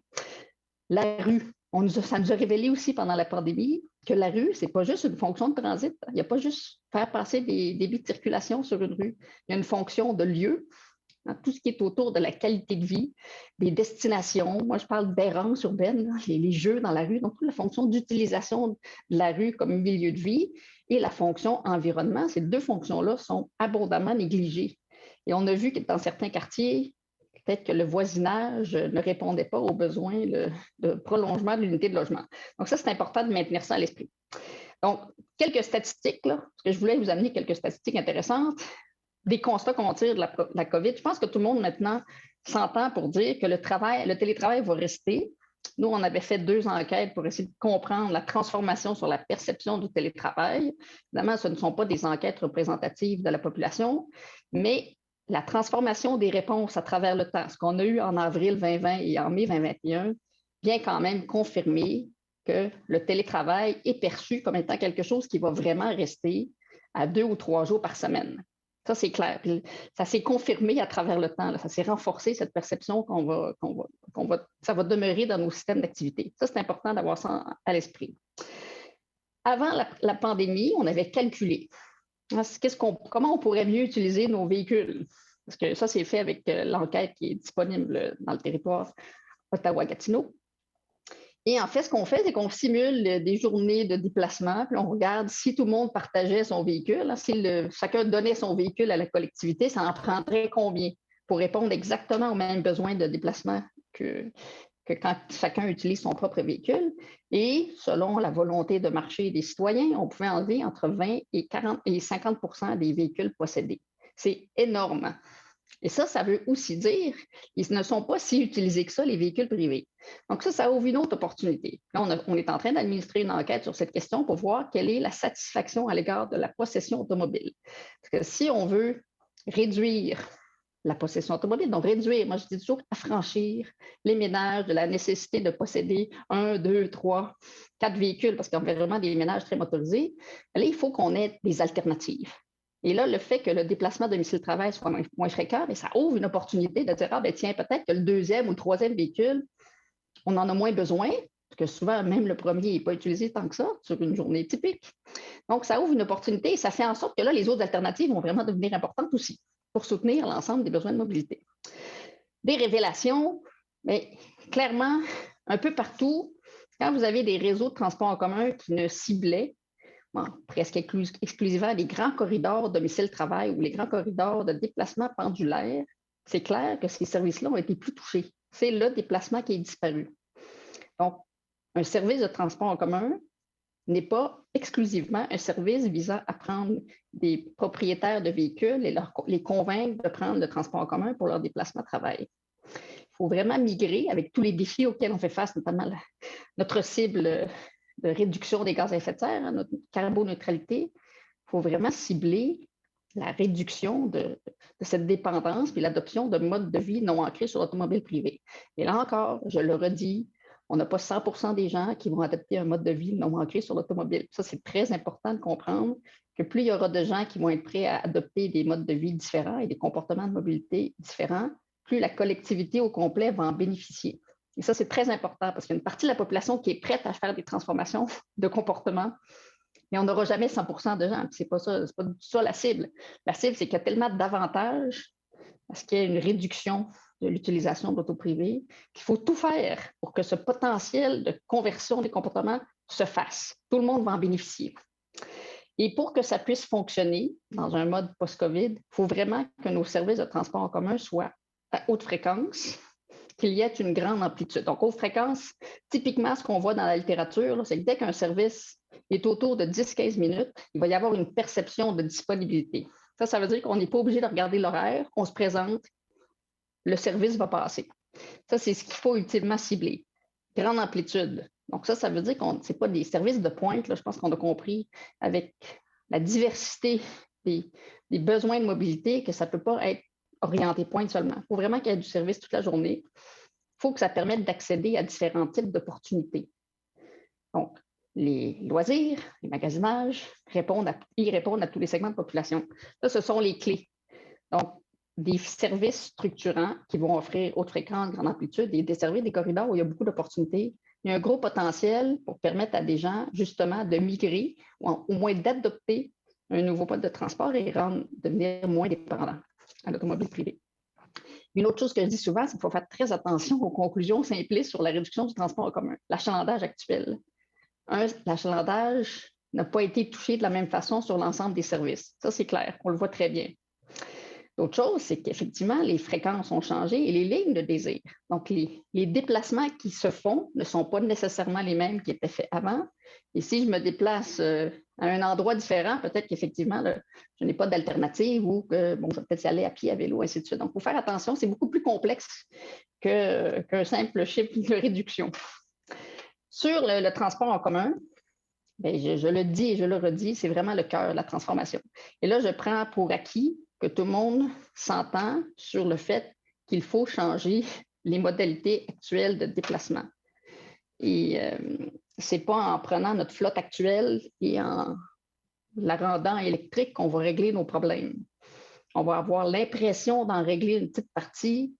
[SPEAKER 4] La rue. Ça nous a révélé aussi pendant la pandémie que la rue, ce n'est pas juste une fonction de transit. Il n'y a pas juste faire passer des débits de circulation sur une rue. Il y a une fonction de lieu, tout ce qui est autour de la qualité de vie, des destinations. Moi, je parle d'errance urbaine, les jeux dans la rue. Donc, la fonction d'utilisation de la rue comme milieu de vie et la fonction environnement, ces deux fonctions-là sont abondamment négligées. Et on a vu que dans certains quartiers, peut-être que le voisinage ne répondait pas aux besoins de prolongement de l'unité de logement. Donc, ça, c'est important de maintenir ça à l'esprit. Donc, quelques statistiques, là, parce que je voulais vous amener quelques statistiques intéressantes, des constats qu'on tire de la COVID. Je pense que tout le monde maintenant s'entend pour dire que le télétravail va rester, Nous, on avait fait 2 enquêtes pour essayer de comprendre la transformation sur la perception du télétravail. Évidemment, ce ne sont pas des enquêtes représentatives de la population, mais la transformation des réponses à travers le temps, ce qu'on a eu en avril 2020 et en mai 2021, vient quand même confirmer que le télétravail est perçu comme étant quelque chose qui va vraiment rester à 2 ou 3 jours par semaine. Ça, c'est clair. Puis, ça s'est confirmé à travers le temps. Là. Ça s'est renforcé, cette perception ça va demeurer dans nos systèmes d'activité. Ça, c'est important d'avoir ça à l'esprit. Avant la pandémie, on avait calculé comment on pourrait mieux utiliser nos véhicules. Parce que ça, c'est fait avec l'enquête qui est disponible dans le territoire Ottawa-Gatineau. Et en fait, ce qu'on fait, c'est qu'on simule des journées de déplacement, puis on regarde si tout le monde partageait son véhicule, si chacun donnait son véhicule à la collectivité, ça en prendrait combien pour répondre exactement aux mêmes besoins de déplacement que quand chacun utilise son propre véhicule. Et selon la volonté de marché des citoyens, on pouvait enlever entre 20 et 50% des véhicules possédés. C'est énorme. Et ça veut aussi dire qu'ils ne sont pas si utilisés que ça, les véhicules privés. Donc ça ouvre une autre opportunité. Là, on est en train d'administrer une enquête sur cette question pour voir quelle est la satisfaction à l'égard de la possession automobile. Parce que si on veut réduire la possession automobile, donc réduire, moi je dis toujours affranchir les ménages de la nécessité de posséder 1, 2, 3, 4 véhicules, parce qu'il y a vraiment des ménages très motorisés, là, il faut qu'on ait des alternatives. Et là, le fait que le déplacement domicile-travail soit moins fréquent, bien, ça ouvre une opportunité de dire, tiens, peut-être que le 2e ou le 3e véhicule, on en a moins besoin, parce que souvent, même le premier n'est pas utilisé tant que ça sur une journée typique. Donc, ça ouvre une opportunité et ça fait en sorte que là, les autres alternatives vont vraiment devenir importantes aussi pour soutenir l'ensemble des besoins de mobilité. Des révélations, mais clairement, un peu partout, quand vous avez des réseaux de transport en commun qui ne ciblaient presque exclusivement les grands corridors domicile-travail ou les grands corridors de déplacement pendulaire, c'est clair que ces services-là ont été plus touchés. C'est le déplacement qui est disparu. Donc, un service de transport en commun n'est pas exclusivement un service visant à prendre des propriétaires de véhicules et les convaincre de prendre le transport en commun pour leur déplacement travail. Il faut vraiment migrer avec tous les défis auxquels on fait face, notamment notre cible de réduction des gaz à effet de serre, notre carboneutralité. Il faut vraiment cibler la réduction de cette dépendance puis l'adoption de modes de vie non ancrés sur l'automobile privée. Et là encore, je le redis, on n'a pas 100% des gens qui vont adopter un mode de vie non ancré sur l'automobile. Ça, c'est très important de comprendre que plus il y aura de gens qui vont être prêts à adopter des modes de vie différents et des comportements de mobilité différents, plus la collectivité au complet va en bénéficier. Et ça, c'est très important parce qu'il y a une partie de la population qui est prête à faire des transformations de comportement, mais on n'aura jamais 100% de gens. Ce n'est pas ça, c'est pas du tout ça la cible. La cible, c'est qu'il y a tellement d'avantages parce qu'il y a une réduction de l'utilisation de l'auto privée qu'il faut tout faire pour que ce potentiel de conversion des comportements se fasse. Tout le monde va en bénéficier. Et pour que ça puisse fonctionner dans un mode post-COVID, il faut vraiment que nos services de transport en commun soient à haute fréquence, qu'il y ait une grande amplitude. Donc, haute fréquence, typiquement, ce qu'on voit dans la littérature, c'est que dès qu'un service est autour de 10-15 minutes, il va y avoir une perception de disponibilité. Ça veut dire qu'on n'est pas obligé de regarder l'horaire, on se présente, le service va passer. Ça, c'est ce qu'il faut ultimement cibler. Grande amplitude. Donc, ça veut dire que ce n'est pas des services de pointe, là, je pense qu'on a compris, avec la diversité des besoins de mobilité, que ça ne peut pas être orienté pointe seulement. Il faut vraiment qu'il y ait du service toute la journée. Il faut que ça permette d'accéder à différents types d'opportunités. Donc, les loisirs, les magasinages, ils répondent à tous les segments de population. Ça, ce sont les clés. Donc, des services structurants qui vont offrir haute fréquence, grande amplitude et desservir des corridors où il y a beaucoup d'opportunités. Il y a un gros potentiel pour permettre à des gens, justement, de migrer ou au moins d'adopter un nouveau mode de transport et devenir moins dépendants à l'automobile privée. Une autre chose que je dis souvent, c'est qu'il faut faire très attention aux conclusions simplistes sur la réduction du transport en commun. L'achalandage actuel. L'achalandage n'a pas été touché de la même façon sur l'ensemble des services. Ça, c'est clair. On le voit très bien. L'autre chose, c'est qu'effectivement, les fréquences ont changé et les lignes de désir. Donc, les déplacements qui se font ne sont pas nécessairement les mêmes qui étaient faits avant. Et si je me déplace à un endroit différent, peut-être qu'effectivement, je n'ai pas d'alternative ou que je vais peut-être y aller à pied, à vélo, ainsi de suite. Donc, il faut faire attention, c'est beaucoup plus complexe qu'un simple chiffre de réduction. Sur le transport en commun, bien, je le dis et je le redis, c'est vraiment le cœur de la transformation. Et là, je prends pour acquis que tout le monde s'entend sur le fait qu'il faut changer les modalités actuelles de déplacement. Et ce n'est pas en prenant notre flotte actuelle et en la rendant électrique qu'on va régler nos problèmes. On va avoir l'impression d'en régler une petite partie,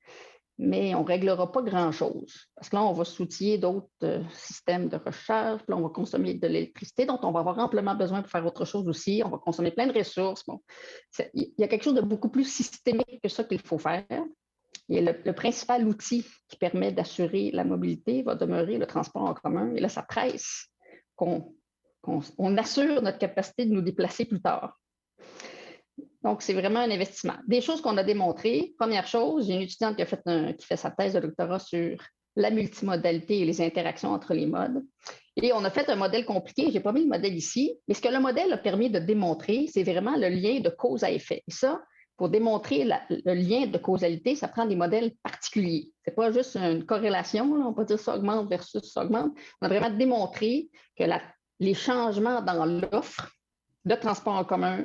[SPEAKER 4] mais on ne réglera pas grand-chose. Parce que là, on va s'outiller d'autres systèmes de recharge, puis là, on va consommer de l'électricité dont on va avoir amplement besoin pour faire autre chose aussi. On va consommer plein de ressources. Bon, il y a quelque chose de beaucoup plus systémique que ça qu'il faut faire. Et le principal outil qui permet d'assurer la mobilité va demeurer le transport en commun. Et là, ça presse qu'on assure notre capacité de nous déplacer plus tard. Donc, c'est vraiment un investissement. Des choses qu'on a démontrées. Première chose, j'ai une étudiante qui fait sa thèse de doctorat sur la multimodalité et les interactions entre les modes. Et on a fait un modèle compliqué. Je n'ai pas mis le modèle ici, mais ce que le modèle a permis de démontrer, c'est vraiment le lien de cause à effet. Et ça, pour démontrer le lien de causalité, ça prend des modèles particuliers. Ce n'est pas juste une corrélation, là, on peut dire ça augmente versus ça augmente. On a vraiment démontré que les changements dans l'offre de transport en commun,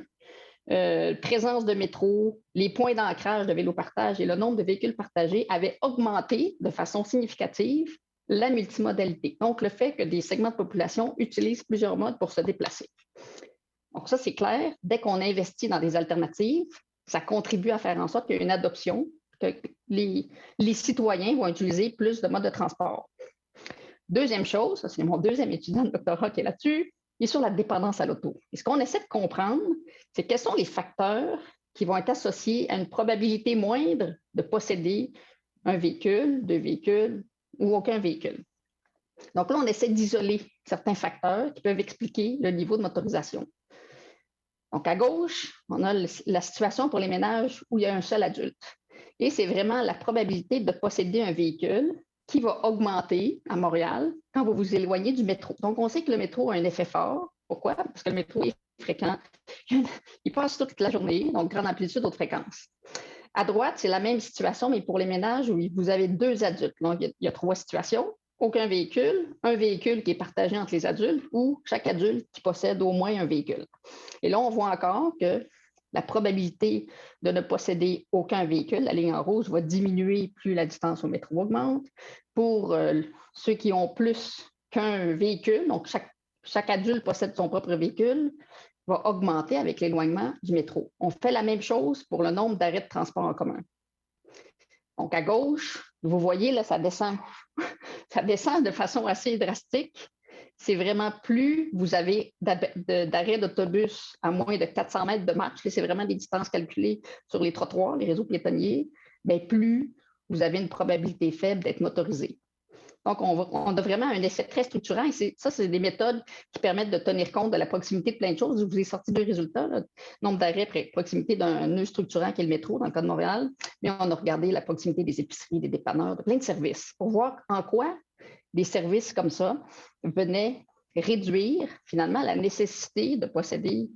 [SPEAKER 4] présence de métro, les points d'ancrage de vélo-partage et le nombre de véhicules partagés avaient augmenté de façon significative la multimodalité. Donc, le fait que des segments de population utilisent plusieurs modes pour se déplacer. Donc, ça, c'est clair. Dès qu'on investit dans des alternatives, ça contribue à faire en sorte qu'il y ait une adoption, que les citoyens vont utiliser plus de modes de transport. Deuxième chose, ça, c'est mon deuxième étudiant de doctorat qui est là-dessus, et sur la dépendance à l'auto. Et ce qu'on essaie de comprendre, c'est quels sont les facteurs qui vont être associés à une probabilité moindre de posséder un véhicule, deux véhicules ou aucun véhicule. Donc là, on essaie d'isoler certains facteurs qui peuvent expliquer le niveau de motorisation. Donc à gauche, on a la situation pour les ménages où il y a un seul adulte. Et c'est vraiment la probabilité de posséder un véhicule qui va augmenter à Montréal quand vous vous éloignez du métro. Donc, on sait que le métro a un effet fort. Pourquoi? Parce que le métro est fréquent. Il passe toute la journée, donc grande amplitude, haute fréquence. À droite, c'est la même situation, mais pour les ménages où vous avez deux adultes. Donc, il y a trois situations. Aucun véhicule, un véhicule qui est partagé entre les adultes ou chaque adulte qui possède au moins un véhicule. Et là, on voit encore que la probabilité de ne posséder aucun véhicule, la ligne en rouge, va diminuer plus la distance au métro augmente. Pour ceux qui ont plus qu'un véhicule, donc chaque adulte possède son propre véhicule, va augmenter avec l'éloignement du métro. On fait la même chose pour le nombre d'arrêts de transport en commun. Donc, à gauche, vous voyez, là, ça descend. Ça descend de façon assez drastique. C'est vraiment plus vous avez d'arrêts d'autobus à moins de 400 mètres de marche, c'est vraiment des distances calculées sur les trottoirs, les réseaux piétonniers, bien, plus vous avez une probabilité faible d'être motorisé. Donc, on a vraiment un essai très structurant et ça, c'est des méthodes qui permettent de tenir compte de la proximité de plein de choses. Je vous ai sorti deux résultats, là, nombre d'arrêts, proximité d'un nœud structurant qui est le métro dans le cas de Montréal, mais on a regardé la proximité des épiceries, des dépanneurs, de plein de services pour voir en quoi des services comme ça venaient réduire finalement la nécessité de posséder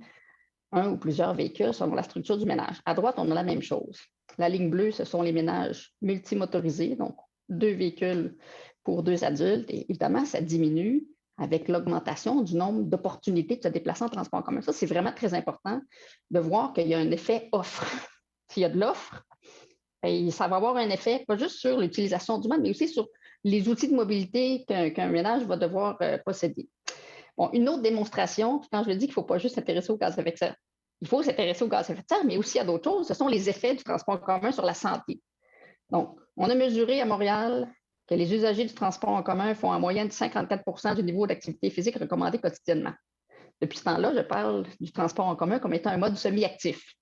[SPEAKER 4] un ou plusieurs véhicules selon la structure du ménage. À droite, on a la même chose. La ligne bleue, ce sont les ménages multimotorisés, donc deux véhicules pour deux adultes. Et évidemment, ça diminue avec l'augmentation du nombre d'opportunités de se déplacer en transport en commun. Ça, c'est vraiment très important de voir qu'il y a un effet offre. S'il y a de l'offre, ça va avoir un effet pas juste sur l'utilisation du mode, mais aussi sur les outils de mobilité qu'un ménage va devoir posséder. Bon, une autre démonstration, quand je dis qu'il ne faut pas juste s'intéresser au gaz à effet de serre, il faut s'intéresser au gaz à effet de serre, mais aussi à d'autres choses, ce sont les effets du transport en commun sur la santé. Donc, on a mesuré à Montréal que les usagers du transport en commun font en moyenne 54% du niveau d'activité physique recommandé quotidiennement. Depuis ce temps-là, je parle du transport en commun comme étant un mode semi-actif.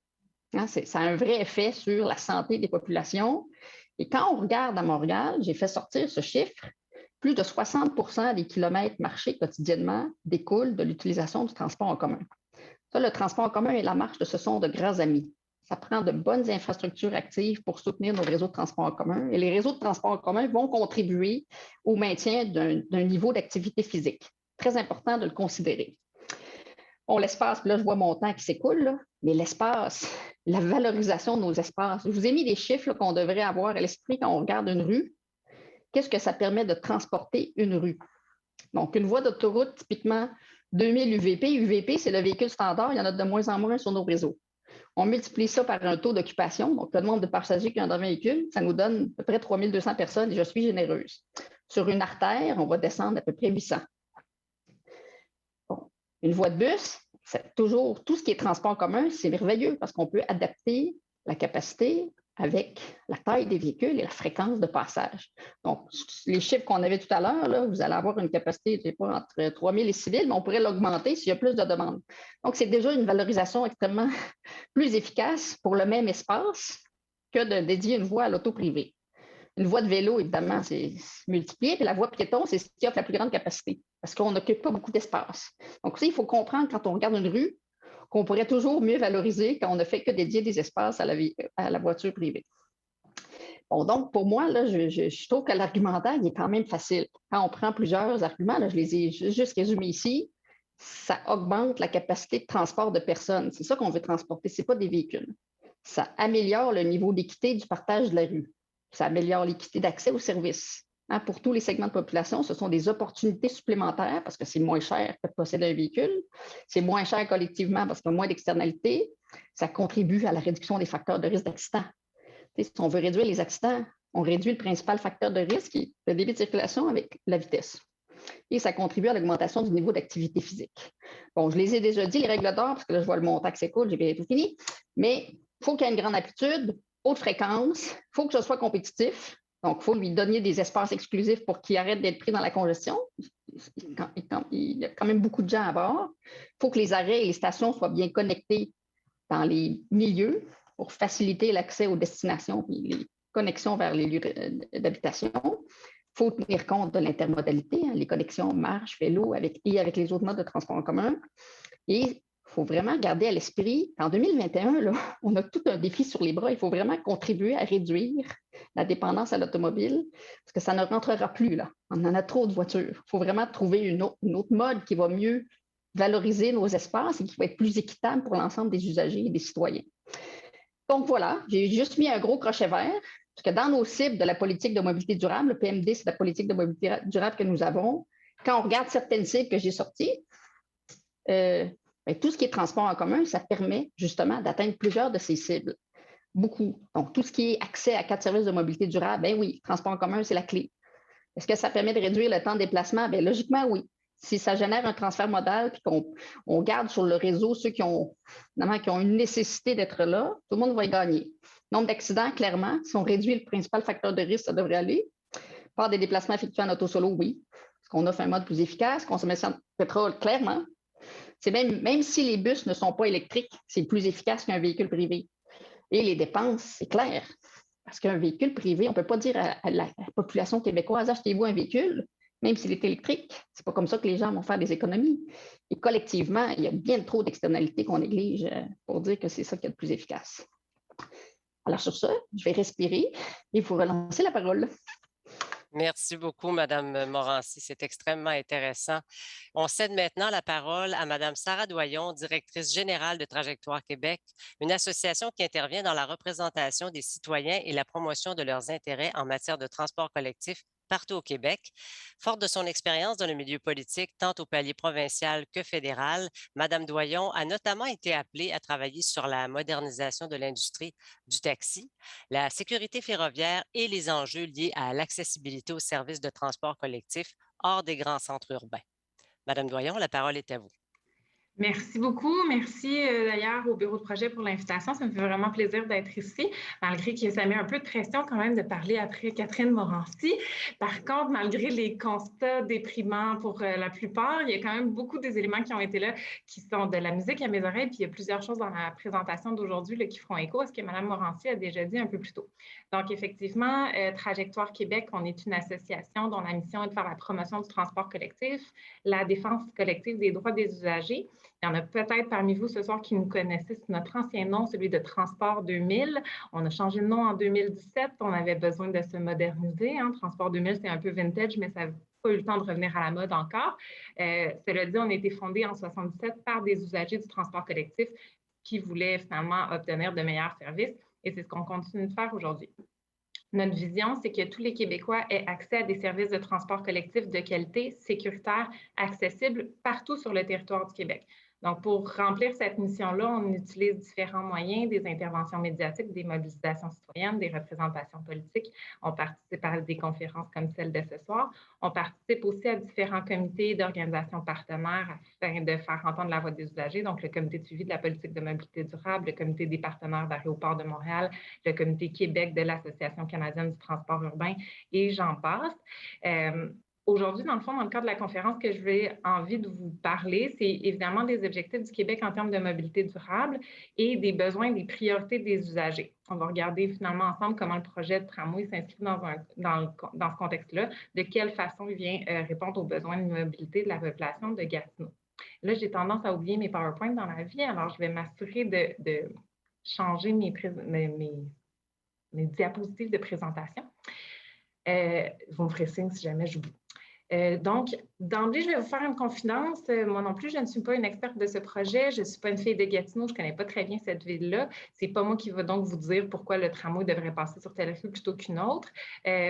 [SPEAKER 4] Hein, ça a un vrai effet sur la santé des populations. Et quand on regarde à Montréal, j'ai fait sortir ce chiffre, plus de 60% des kilomètres marchés quotidiennement découlent de l'utilisation du transport en commun. Ça, le transport en commun et la marche, ce sont de grands amis. ça prend de bonnes infrastructures actives pour soutenir nos réseaux de transport en commun. Et les réseaux de transport en commun vont contribuer au maintien d'un niveau d'activité physique. Très important de le considérer. Bon, l'espace, là, je vois mon temps qui s'écoule, mais l'espace, la valorisation de nos espaces. Je vous ai mis des chiffres qu'on devrait avoir à l'esprit quand on regarde une rue. Qu'est-ce que ça permet de transporter une rue? Donc, une voie d'autoroute, typiquement 2000 UVP. UVP, c'est le véhicule standard. Il y en a de moins en moins sur nos réseaux. On multiplie ça par un taux d'occupation, donc le nombre de passagers qui ont dans un véhicule, ça nous donne à peu près 3200 personnes et je suis généreuse. Sur une artère, on va descendre à peu près 800. Bon. Une voie de bus, c'est toujours tout ce qui est transport en commun, c'est merveilleux parce qu'on peut adapter la capacité avec la taille des véhicules et la fréquence de passage. Donc, les chiffres qu'on avait tout à l'heure, vous allez avoir une capacité, je sais pas, entre 3000 et 6000, mais on pourrait l'augmenter s'il y a plus de demandes. Donc, c'est déjà une valorisation extrêmement plus efficace pour le même espace que de dédier une voie à l'auto privée. Une voie de vélo, évidemment, c'est multiplié, puis la voie piéton, c'est ce qui offre la plus grande capacité, parce qu'on n'occupe pas beaucoup d'espace. Donc, ça, il faut comprendre quand on regarde une rue, qu'on pourrait toujours mieux valoriser quand on ne fait que dédier des espaces à la voiture privée. Bon, donc, pour moi, là, je trouve que l'argumentaire est quand même facile. Quand on prend plusieurs arguments, là, je les ai juste résumés ici, ça augmente la capacité de transport de personnes. C'est ça qu'on veut transporter, ce n'est pas des véhicules. Ça améliore le niveau d'équité du partage de la rue. Ça améliore l'équité d'accès aux services. Hein, pour tous les segments de population, ce sont des opportunités supplémentaires parce que c'est moins cher que de posséder un véhicule. C'est moins cher collectivement parce qu'il y a moins d'externalités. Ça contribue à la réduction des facteurs de risque d'accident. Si on veut réduire les accidents, on réduit le principal facteur de risque, qui est le débit de circulation avec la vitesse. Et ça contribue à l'augmentation du niveau d'activité physique. Bon, je les ai déjà dit, les règles d'or, parce que là, je vois le montant qui s'écoule, j'ai bien tout fini, mais il faut qu'il y ait une grande amplitude, haute fréquence, il faut que ce soit compétitif. Donc, il faut lui donner des espaces exclusifs pour qu'il arrête d'être pris dans la congestion. Il y a quand même beaucoup de gens à bord. Il faut que les arrêts et les stations soient bien connectés dans les milieux pour faciliter l'accès aux destinations et les connexions vers les lieux d'habitation. Il faut tenir compte de l'intermodalité, hein, les connexions marche, vélo avec les autres modes de transport en commun. Et il faut vraiment garder à l'esprit qu'en 2021, là, on a tout un défi sur les bras. Il faut vraiment contribuer à réduire la dépendance à l'automobile parce que ça ne rentrera plus. Là. On en a trop de voitures. Il faut vraiment trouver une autre mode qui va mieux valoriser nos espaces et qui va être plus équitable pour l'ensemble des usagers et des citoyens. Donc voilà, j'ai juste mis un gros crochet vert. Parce que dans nos cibles de la politique de mobilité durable, le PMD, c'est la politique de mobilité durable que nous avons. Quand on regarde certaines cibles que j'ai sorties, tout ce qui est transport en commun, ça permet justement d'atteindre plusieurs de ces cibles. Beaucoup. Donc, tout ce qui est accès à 4 services de mobilité durable, ben oui, transport en commun, c'est la clé. Est-ce que ça permet de réduire le temps de déplacement? Bien, logiquement, oui. Si ça génère un transfert modal puis qu'on garde sur le réseau ceux qui ont une nécessité d'être là, tout le monde va y gagner. Nombre d'accidents, clairement, si on réduit le principal facteur de risque, ça devrait aller. Par des déplacements effectués en auto solo, oui. Parce qu'on offre un mode plus efficace. Consommation de pétrole, clairement. C'est même si les bus ne sont pas électriques, c'est plus efficace qu'un véhicule privé. Et les dépenses, c'est clair. Parce qu'un véhicule privé, on ne peut pas dire à la population québécoise, achetez-vous un véhicule, même s'il est électrique. Ce n'est pas comme ça que les gens vont faire des économies. Et collectivement, il y a bien trop d'externalités qu'on néglige pour dire que c'est ça qui est le plus efficace. Alors sur ça, je vais respirer et vous relancer la parole.
[SPEAKER 2] Merci beaucoup, Mme Morancy. C'est extrêmement intéressant. On cède maintenant la parole à Mme Sarah Doyon, directrice générale de Trajectoire Québec, une association qui intervient dans la représentation des citoyens et la promotion de leurs intérêts en matière de transport collectif partout au Québec. Forte de son expérience dans le milieu politique, tant au palier provincial que fédéral, Mme Doyon a notamment été appelée à travailler sur la modernisation de l'industrie du taxi, la sécurité ferroviaire et les enjeux liés à l'accessibilité aux services de transport collectif hors des grands centres urbains. Madame Doyon, la parole est à vous.
[SPEAKER 5] Merci beaucoup. Merci d'ailleurs au bureau de projet pour l'invitation. Ça me fait vraiment plaisir d'être ici, malgré que ça met un peu de pression quand même de parler après Catherine Morancy. Par contre, malgré les constats déprimants pour la plupart, il y a quand même beaucoup des éléments qui ont été là qui sont de la musique à mes oreilles. Puis il y a plusieurs choses dans la présentation d'aujourd'hui qui feront écho à ce que Mme Morancy a déjà dit un peu plus tôt. Donc effectivement, Trajectoire Québec, on est une association dont la mission est de faire la promotion du transport collectif, la défense collective des droits des usagers. Il y en a peut-être parmi vous ce soir qui nous connaissaient sous notre ancien nom, celui de Transport 2000. On a changé de nom en 2017. On avait besoin de se moderniser. Hein. Transport 2000, c'est un peu vintage, mais ça n'a pas eu le temps de revenir à la mode encore. Cela dit, on a été fondé en 1977 par des usagers du transport collectif qui voulaient finalement obtenir de meilleurs services. Et c'est ce qu'on continue de faire aujourd'hui. Notre vision, c'est que tous les Québécois aient accès à des services de transport collectif de qualité, sécuritaires, accessibles partout sur le territoire du Québec. Donc, pour remplir cette mission-là, on utilise différents moyens, des interventions médiatiques, des mobilisations citoyennes, des représentations politiques. On participe à des conférences comme celle de ce soir. On participe aussi à différents comités d'organisations partenaires afin de faire entendre la voix des usagers, donc le comité de suivi de la politique de mobilité durable, le comité des partenaires d'Aéroports de Montréal, le comité Québec de l'Association canadienne du transport urbain, et j'en passe. Aujourd'hui, dans le fond, dans le cadre de la conférence que j'ai envie de vous parler, c'est évidemment des objectifs du Québec en termes de mobilité durable et des besoins, des priorités des usagers. On va regarder finalement ensemble comment le projet de tramway s'inscrit dans ce contexte-là, de quelle façon il vient répondre aux besoins de mobilité de la population de Gatineau. Là, j'ai tendance à oublier mes PowerPoint dans la vie, alors je vais m'assurer de changer mes diapositives de présentation. Vous me ferez signe si jamais j'oublie. Donc, d'emblée, je vais vous faire une confidence. Moi non plus, je ne suis pas une experte de ce projet. Je ne suis pas une fille de Gatineau. Je ne connais pas très bien cette ville-là. Ce n'est pas moi qui va donc vous dire pourquoi le tramway devrait passer sur telle rue plutôt qu'une autre.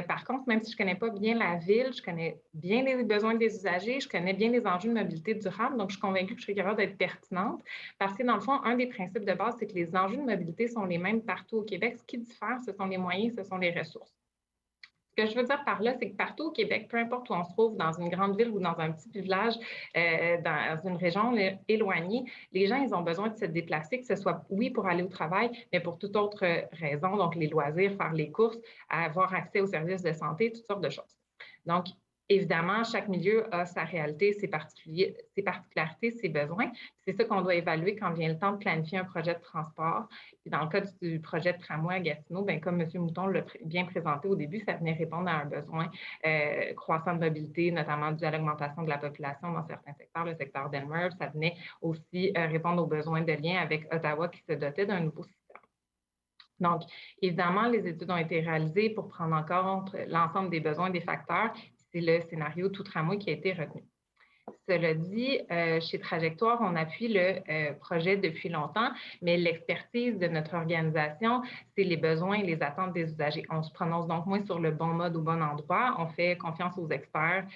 [SPEAKER 5] Par contre, même si je ne connais pas bien la ville, je connais bien les besoins des usagers, je connais bien les enjeux de mobilité durable. Donc, je suis convaincue que je serai capable d'être pertinente parce que, dans le fond, un des principes de base, c'est que les enjeux de mobilité sont les mêmes partout au Québec. Ce qui diffère, ce sont les moyens, ce sont les ressources. Ce que je veux dire par là, c'est que partout au Québec, peu importe où on se trouve, dans une grande ville ou dans un petit village, dans une région éloignée, les gens, ils ont besoin de se déplacer, que ce soit, oui, pour aller au travail, mais pour toute autre raison, donc les loisirs, faire les courses, avoir accès aux services de santé, toutes sortes de choses. Donc, évidemment, chaque milieu a sa réalité, ses particularités, ses besoins. C'est ça qu'on doit évaluer quand vient le temps de planifier un projet de transport. Puis dans le cas du projet de tramway à Gatineau, bien, comme M. Mouton l'a bien présenté au début, ça venait répondre à un besoin croissant de mobilité, notamment dû à l'augmentation de la population dans certains secteurs, le secteur d'Elmer. Ça venait aussi répondre aux besoins de lien avec Ottawa qui se dotait d'un nouveau système. Donc, évidemment, les études ont été réalisées pour prendre en compte l'ensemble des besoins des facteurs. C'est le scénario tout tramway qui a été retenu. Cela dit, chez Trajectoire, on appuie le projet depuis longtemps, mais l'expertise de notre organisation, c'est les besoins et les attentes des usagers. On se prononce donc moins sur le bon mode au bon endroit. On fait confiance aux experts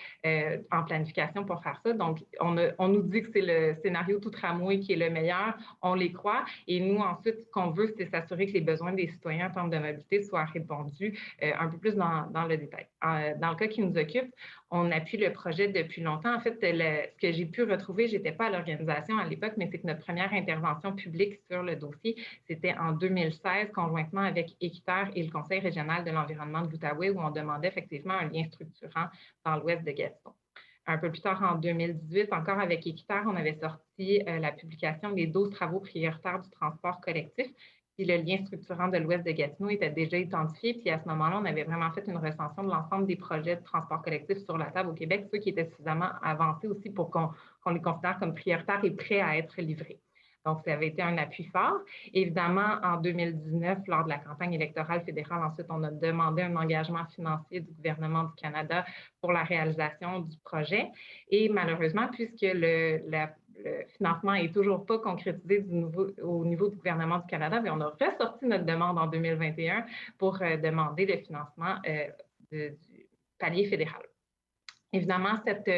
[SPEAKER 5] en planification pour faire ça. Donc, on nous dit que c'est le scénario tout tramway qui est le meilleur. On les croit. Et nous, ensuite, ce qu'on veut, c'est s'assurer que les besoins des citoyens en termes de mobilité soient répondus un peu plus dans le détail. Dans le cas qui nous occupe, on appuie le projet depuis longtemps. En fait, ce que j'ai pu retrouver, je n'étais pas à l'organisation à l'époque, mais c'est que notre première intervention publique sur le dossier, c'était en 2016, conjointement avec Équiterre et le Conseil régional de l'environnement de l'Outaouais, où on demandait effectivement un lien structurant dans l'ouest de Gatineau. Un peu plus tard, en 2018, encore avec Équiterre, on avait sorti la publication des 12 travaux prioritaires du transport collectif. Puis le lien structurant de l'ouest de Gatineau était déjà identifié. Puis à ce moment-là, on avait vraiment fait une recension de l'ensemble des projets de transport collectif sur la table au Québec, ceux qui étaient suffisamment avancés aussi pour qu'on les considère comme prioritaires et prêts à être livrés. Donc, ça avait été un appui fort. Évidemment, en 2019, lors de la campagne électorale fédérale, ensuite, on a demandé un engagement financier du gouvernement du Canada pour la réalisation du projet. Et malheureusement, puisque le financement n'est toujours pas concrétisé au niveau du gouvernement du Canada, mais on a ressorti notre demande en 2021 pour demander le financement du palier fédéral. Évidemment, cette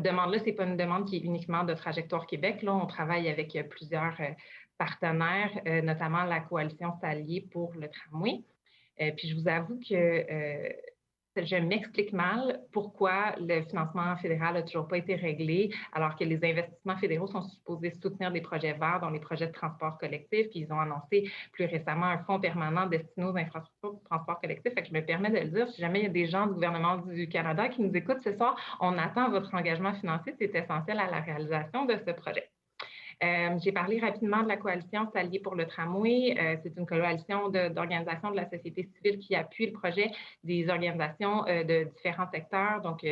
[SPEAKER 5] demande-là, ce n'est pas une demande qui est uniquement de Trajectoire Québec. Là, on travaille avec plusieurs partenaires, notamment la coalition S'allier pour le tramway. Puis je vous avoue que je m'explique mal pourquoi le financement fédéral n'a toujours pas été réglé, alors que les investissements fédéraux sont supposés soutenir des projets verts, dont les projets de transport collectif. Puis ils ont annoncé plus récemment un fonds permanent destiné aux infrastructures de transport collectif. Fait que je me permets de le dire, si jamais il y a des gens du gouvernement du Canada qui nous écoutent ce soir, on attend votre engagement financier, c'est essentiel à la réalisation de ce projet. J'ai parlé rapidement de la coalition S'allier pour le tramway. C'est une coalition d'organisations de la société civile qui appuie le projet des organisations de différents secteurs. Donc,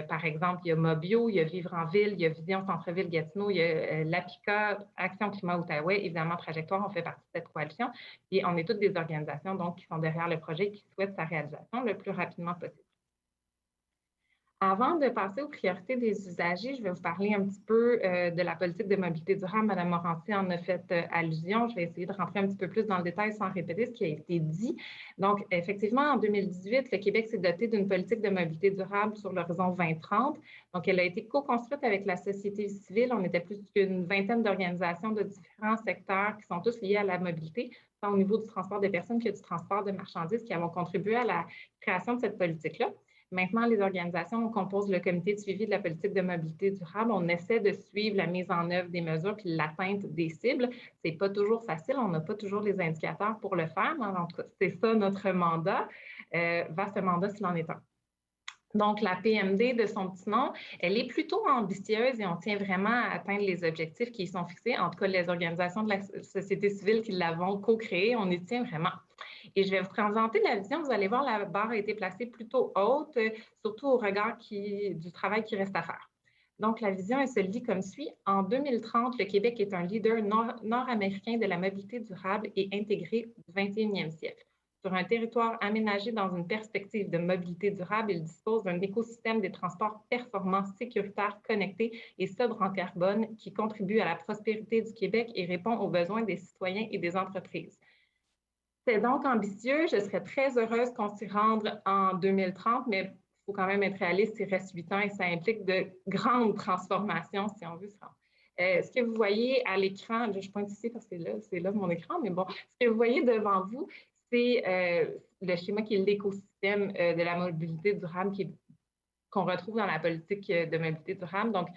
[SPEAKER 5] par exemple, il y a Mobio, il y a Vivre en ville, il y a Vision Centre-Ville Gatineau, il y a l'APICA, Action Climat Outaouais, évidemment Trajectoire, on fait partie de cette coalition. Et on est toutes des organisations donc, qui sont derrière le projet et qui souhaitent sa réalisation le plus rapidement possible. Avant de passer aux priorités des usagers, je vais vous parler un petit peu de la politique de mobilité durable. Mme Morancy en a fait allusion. Je vais essayer de rentrer un petit peu plus dans le détail sans répéter ce qui a été dit. Donc, effectivement, en 2018, le Québec s'est doté d'une politique de mobilité durable sur l'horizon 2030. Donc, elle a été co-construite avec la société civile. On était plus qu'une vingtaine d'organisations de différents secteurs qui sont tous liés à la mobilité, tant au niveau du transport des personnes que du transport de marchandises, qui avons contribué à la création de cette politique-là. Maintenant, les organisations composent le comité de suivi de la politique de mobilité durable. On essaie de suivre la mise en œuvre des mesures puis l'atteinte des cibles. Ce n'est pas toujours facile, on n'a pas toujours les indicateurs pour le faire, mais en tout cas, c'est ça notre mandat, vaste mandat s'il en est un. Donc, la PMD de son petit nom, elle est plutôt ambitieuse et on tient vraiment à atteindre les objectifs qui y sont fixés. En tout cas, les organisations de la société civile qui l'avons co-créée, on y tient vraiment. Et je vais vous présenter la vision. Vous allez voir, la barre a été placée plutôt haute, surtout au regard du travail qui reste à faire. Donc, la vision, elle se lit comme suit. En 2030, le Québec est un leader nord-américain de la mobilité durable et intégrée du 21e siècle. Sur un territoire aménagé dans une perspective de mobilité durable, il dispose d'un écosystème des transports performants, sécuritaires, connectés et sobres en carbone qui contribue à la prospérité du Québec et répond aux besoins des citoyens et des entreprises. C'est donc ambitieux. Je serais très heureuse qu'on s'y rende en 2030, mais il faut quand même être réaliste, il reste 8 ans et ça implique de grandes transformations si on veut se rendre. Ce que vous voyez à l'écran, je pointe ici parce que là, c'est là mon écran, mais bon, ce que vous voyez devant vous, c'est le schéma qui est l'écosystème de la mobilité durable qu'on retrouve dans la politique de mobilité durable. Donc,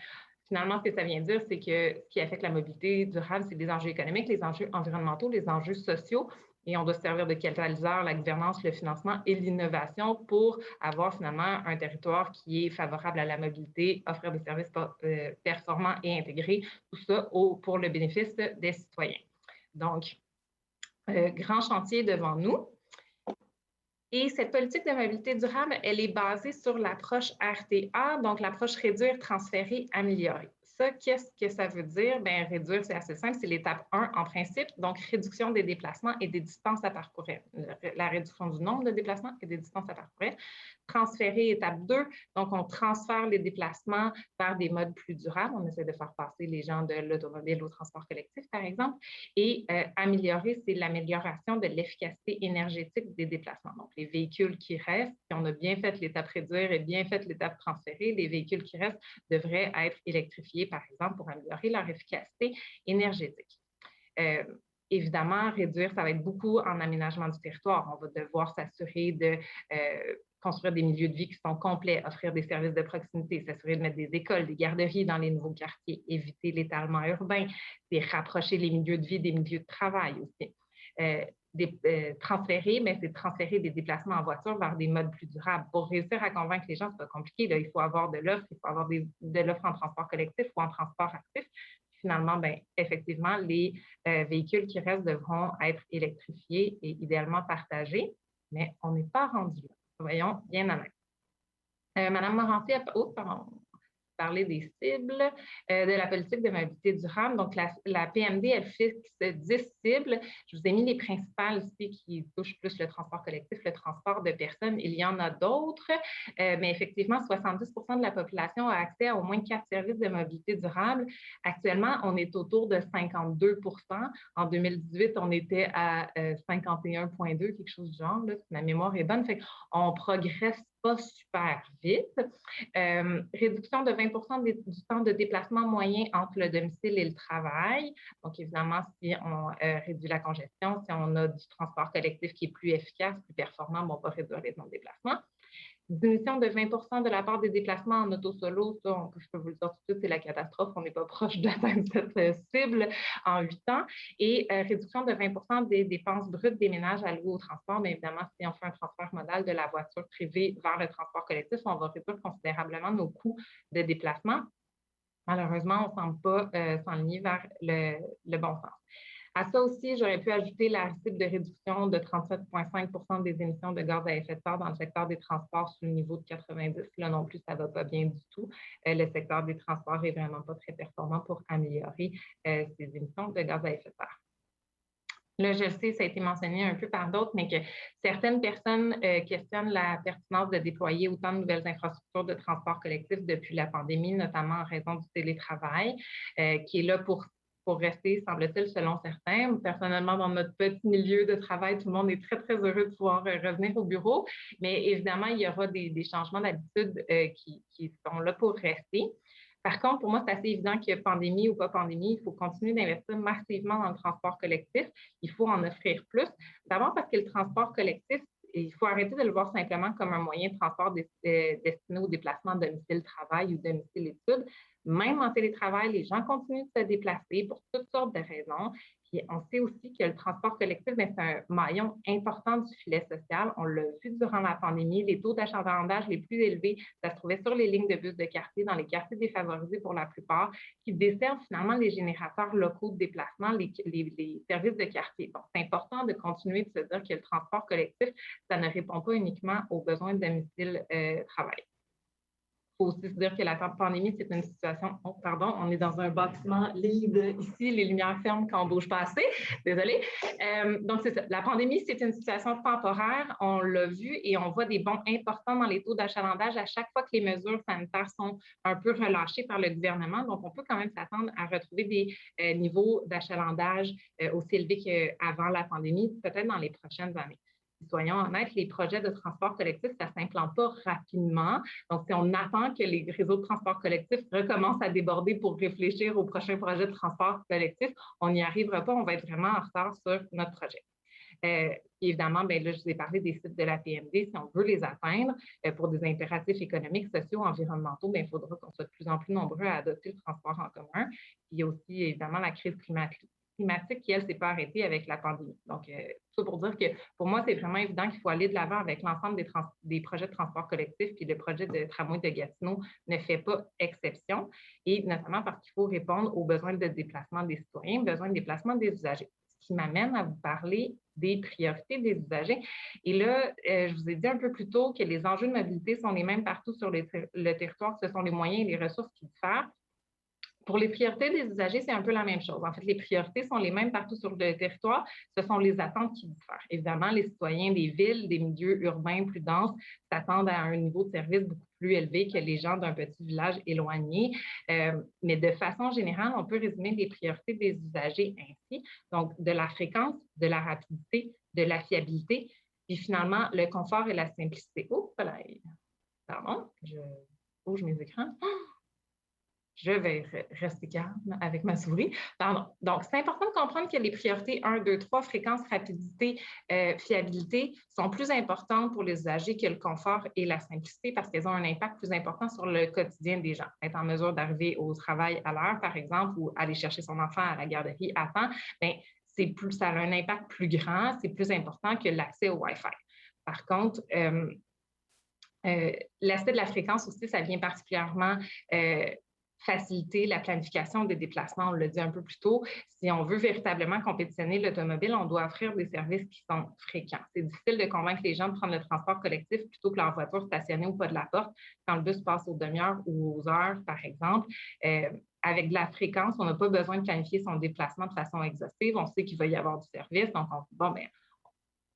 [SPEAKER 5] finalement, ce que ça vient dire, c'est que ce qui affecte la mobilité durable, c'est les enjeux économiques, les enjeux environnementaux, les enjeux sociaux. Et on doit se servir de catalyseur, la gouvernance, le financement et l'innovation pour avoir finalement un territoire qui est favorable à la mobilité, offrir des services performants et intégrés, tout ça pour le bénéfice des citoyens. Donc, grand chantier devant nous. Et cette politique de mobilité durable, elle est basée sur l'approche RTA, donc l'approche réduire, transférer, améliorer. Ça, qu'est-ce que ça veut dire? Bien, réduire, c'est assez simple, c'est l'étape 1 en principe, donc réduction des déplacements et des distances à parcourir. La réduction du nombre de déplacements et des distances à parcourir. Transférer, étape 2, donc on transfère les déplacements vers des modes plus durables. On essaie de faire passer les gens de l'automobile au transport collectif, par exemple. Et améliorer, c'est l'amélioration de l'efficacité énergétique des déplacements. Donc, les véhicules qui restent, si on a bien fait l'étape réduire et bien fait l'étape transférer, les véhicules qui restent devraient être électrifiés, par exemple, pour améliorer leur efficacité énergétique. Évidemment, réduire, ça va être beaucoup en aménagement du territoire. On va devoir s'assurer de construire des milieux de vie qui sont complets, offrir des services de proximité, s'assurer de mettre des écoles, des garderies dans les nouveaux quartiers, éviter l'étalement urbain, rapprocher les milieux de vie des milieux de travail aussi. Transférer, mais c'est transférer des déplacements en voiture vers des modes plus durables. Pour réussir à convaincre les gens, c'est pas compliqué. Là, il faut avoir de l'offre, il faut avoir de l'offre en transport collectif ou en transport actif. Finalement, bien, effectivement, les véhicules qui restent devront être électrifiés et idéalement partagés, mais on n'est pas rendu là. Voyons bien en être. Madame Morancy a parlé des cibles de la politique de mobilité durable. Donc, la PMD, elle fixe 10 cibles. Je vous ai mis les principales ici qui touchent plus le transport collectif, le transport de personnes. Il y en a d'autres, mais effectivement, 70 de la population a accès à au moins 4 services de mobilité durable. Actuellement, on est autour de 52 %. En 2018, on était à 51,2 %, quelque chose du genre. Là, si ma mémoire est bonne. Fait qu'on progresse pas super vite. Réduction de 20 du temps de déplacement moyen entre le domicile et le travail. Donc, évidemment, si on réduit la congestion, si on a du transport collectif qui est plus efficace, plus performant, on va réduire les temps de déplacement. Diminution de 20 de la part des déplacements en auto-solo, ça, je peux vous le dire tout de suite, c'est la catastrophe. On n'est pas proche d'atteindre cette cible en 8 ans. Et réduction de 20 des dépenses brutes des ménages allouées au transport. Bien évidemment, si on fait un transfert modal de la voiture privée vers le transport collectif, on va réduire considérablement nos coûts de déplacement. Malheureusement, on ne semble pas s'enligner vers le bon sens. À ça aussi, j'aurais pu ajouter la cible de réduction de 37,5 des émissions de gaz à effet de serre dans le secteur des transports sous le niveau de 90. Là non plus, ça ne va pas bien du tout. Le secteur des transports n'est vraiment pas très performant pour améliorer ses émissions de gaz à effet de serre. Là, je sais, ça a été mentionné un peu par d'autres, mais que certaines personnes questionnent la pertinence de déployer autant de nouvelles infrastructures de transport collectif depuis la pandémie, notamment en raison du télétravail, qui est là pour rester, semble-t-il, selon certains. Personnellement, dans notre petit milieu de travail, tout le monde est très, très heureux de pouvoir revenir au bureau, mais évidemment, il y aura des changements d'habitude qui sont là pour rester. Par contre, pour moi, c'est assez évident que pandémie ou pas pandémie, il faut continuer d'investir massivement dans le transport collectif. Il faut en offrir plus. D'abord parce que le transport collectif, il faut arrêter de le voir simplement comme un moyen de transport destiné au déplacement domicile-travail ou domicile-études. Même en télétravail, les gens continuent de se déplacer pour toutes sortes de raisons. Puis on sait aussi que le transport collectif, c'est un maillon important du filet social. On l'a vu durant la pandémie, les taux d'achalandage les plus élevés, ça se trouvait sur les lignes de bus de quartier, dans les quartiers défavorisés pour la plupart, qui desservent finalement les générateurs locaux de déplacement, les services de quartier. Donc, c'est important de continuer de se dire que le transport collectif, ça ne répond pas uniquement aux besoins de domicile-travail. Il faut aussi se dire que la pandémie, c'est une situation... Oh, pardon, on est dans un bâtiment libre ici, les lumières ferment quand on ne bouge pas assez. Désolée. Donc, c'est ça. La pandémie, c'est une situation temporaire. On l'a vu et on voit des bonds importants dans les taux d'achalandage à chaque fois que les mesures sanitaires sont un peu relâchées par le gouvernement. Donc, on peut quand même s'attendre à retrouver des niveaux d'achalandage aussi élevés qu'avant la pandémie, peut-être dans les prochaines années. Soyons honnêtes, les projets de transport collectif, ça ne s'implante pas rapidement. Donc, si on attend que les réseaux de transport collectif recommencent à déborder pour réfléchir au prochain projet de transport collectif, on n'y arrivera pas, on va être vraiment en retard sur notre projet. Évidemment, bien, là, je vous ai parlé des sites de la PMD. Si on veut les atteindre pour des impératifs économiques, sociaux, environnementaux, bien, il faudra qu'on soit de plus en plus nombreux à adopter le transport en commun. Puis, il y a aussi, évidemment, la crise climatique qui, elle, ne s'est pas arrêtée avec la pandémie. Donc, tout ça pour dire que pour moi, c'est vraiment évident qu'il faut aller de l'avant avec l'ensemble des projets de transport collectif, puis le projet de tramway de Gatineau ne fait pas exception, et notamment parce qu'il faut répondre aux besoins de déplacement des citoyens, besoins de déplacement des usagers. Ce qui m'amène à vous parler des priorités des usagers. Et là, je vous ai dit un peu plus tôt que les enjeux de mobilité sont les mêmes partout sur le territoire, que ce sont les moyens et les ressources qui diffèrent. Pour les priorités des usagers, c'est un peu la même chose. En fait, les priorités sont les mêmes partout sur le territoire. Ce sont les attentes qui diffèrent. Évidemment, les citoyens des villes, des milieux urbains plus denses s'attendent à un niveau de service beaucoup plus élevé que les gens d'un petit village éloigné. Mais de façon générale, on peut résumer les priorités des usagers ainsi. Donc, de la fréquence, de la rapidité, de la fiabilité, puis finalement, le confort et la simplicité. Oh, voilà. Pardon, je bouge mes écrans. Je vais rester calme avec ma souris. Pardon. Donc, c'est important de comprendre que les priorités 1, 2, 3, fréquence, rapidité, fiabilité, sont plus importantes pour les usagers que le confort et la simplicité parce qu'elles ont un impact plus important sur le quotidien des gens. Être en mesure d'arriver au travail à l'heure, par exemple, ou aller chercher son enfant à la garderie à temps, bien, ça a un impact plus grand, c'est plus important que l'accès au Wi-Fi. Par contre, l'aspect de la fréquence aussi, ça vient particulièrement faciliter la planification des déplacements, on l'a dit un peu plus tôt. Si on veut véritablement compétitionner l'automobile, on doit offrir des services qui sont fréquents. C'est difficile de convaincre les gens de prendre le transport collectif plutôt que leur voiture stationnée au pas de la porte quand le bus passe aux demi-heures ou aux heures, par exemple. Avec de la fréquence, on n'a pas besoin de planifier son déplacement de façon exhaustive. On sait qu'il va y avoir du service, donc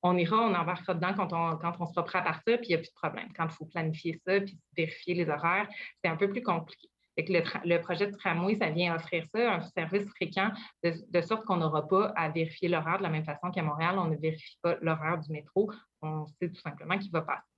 [SPEAKER 5] on ira, on embarquera dedans quand on sera prêt à partir, puis il n'y a plus de problème. Quand il faut planifier ça, puis vérifier les horaires, c'est un peu plus compliqué. Le projet de tramway, ça vient offrir ça, un service fréquent, de sorte qu'on n'aura pas à vérifier l'horaire de la même façon qu'à Montréal, on ne vérifie pas l'horaire du métro, on sait tout simplement qu'il va passer.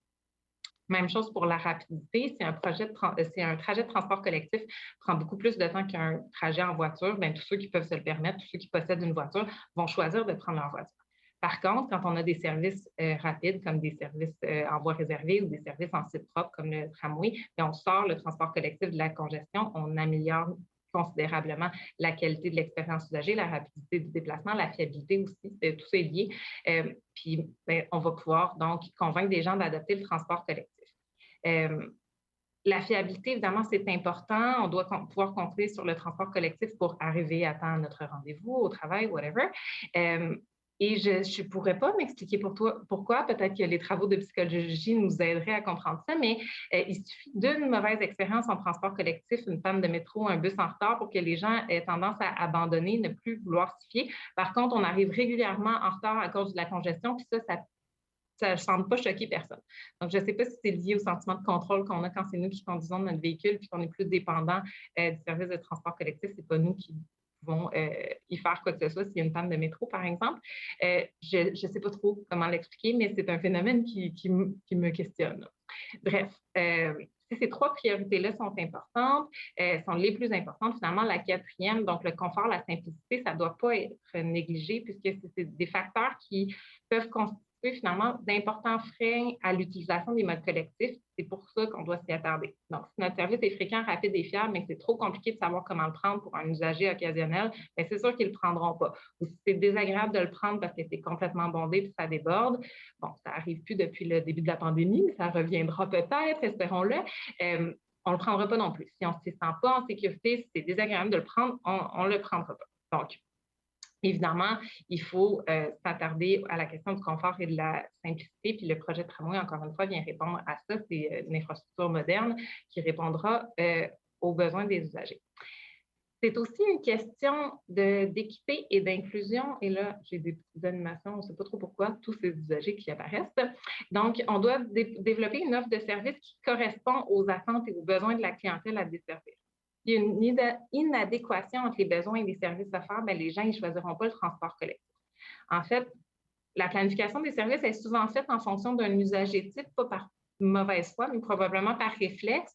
[SPEAKER 5] Même chose pour la rapidité, si un trajet de transport collectif prend beaucoup plus de temps qu'un trajet en voiture, bien, tous ceux qui peuvent se le permettre, tous ceux qui possèdent une voiture vont choisir de prendre leur voiture. Par contre, quand on a des services rapides, comme des services en voie réservée ou des services en site propre, comme le tramway, on sort le transport collectif de la congestion, on améliore considérablement la qualité de l'expérience usagée, la rapidité du déplacement, la fiabilité aussi, tout ça est lié. Puis, on va pouvoir donc convaincre des gens d'adopter le transport collectif. La fiabilité, évidemment, c'est important. On doit pouvoir compter sur le transport collectif pour arriver à temps à notre rendez-vous, au travail, whatever. Et je ne pourrais pas m'expliquer pourquoi. Peut-être que les travaux de psychologie nous aideraient à comprendre ça, mais il suffit d'une mauvaise expérience en transport collectif, une panne de métro, un bus en retard pour que les gens aient tendance à abandonner, ne plus vouloir s'y fier. Par contre, on arrive régulièrement en retard à cause de la congestion, puis ça ne semble pas choquer personne. Donc, je ne sais pas si c'est lié au sentiment de contrôle qu'on a quand c'est nous qui conduisons notre véhicule puis qu'on est plus dépendant du service de transport collectif. Ce n'est pas nous qui vont y faire quoi que ce soit s'il y a une panne de métro, par exemple. Je ne sais pas trop comment l'expliquer, mais c'est un phénomène qui me questionne. Bref, si ces 3 priorités-là sont importantes, sont les plus importantes, finalement, la 4e, donc le confort, la simplicité, ça ne doit pas être négligé puisque c'est des facteurs qui peuvent constituer finalement d'importants freins à l'utilisation des modes collectifs. C'est pour ça qu'on doit s'y attarder. Donc, si notre service est fréquent, rapide et fiable, mais que c'est trop compliqué de savoir comment le prendre pour un usager occasionnel, bien, c'est sûr qu'ils ne le prendront pas. Ou si c'est désagréable de le prendre parce que c'est complètement bondé et ça déborde, bon, ça n'arrive plus depuis le début de la pandémie, mais ça reviendra peut-être, espérons-le. On ne le prendra pas non plus. Si on ne s'y sent pas en sécurité, si c'est désagréable de le prendre, on ne le prendra pas. Donc, évidemment, il faut s'attarder à la question du confort et de la simplicité. Puis le projet de tramway, encore une fois, vient répondre à ça. C'est une infrastructure moderne qui répondra aux besoins des usagers. C'est aussi une question d'équité et d'inclusion. Et là, j'ai des petites animations, on ne sait pas trop pourquoi, tous ces usagers qui apparaissent. Donc, on doit développer une offre de service qui correspond aux attentes et aux besoins de la clientèle à desservir. Il y a une inadéquation entre les besoins et les services offerts, bien, les gens ne choisiront pas le transport collectif. En fait, la planification des services est souvent faite en fonction d'un usager type, pas par mauvaise foi, mais probablement par réflexe.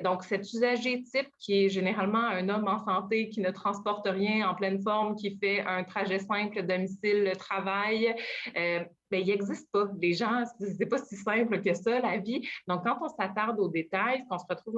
[SPEAKER 5] Donc, cet usager type, qui est généralement un homme en santé qui ne transporte rien en pleine forme, qui fait un trajet simple domicile-travail, bien, il n'existe pas. Les gens, ce n'est pas si simple que ça, la vie. Donc, quand on s'attarde aux détails, on se retrouve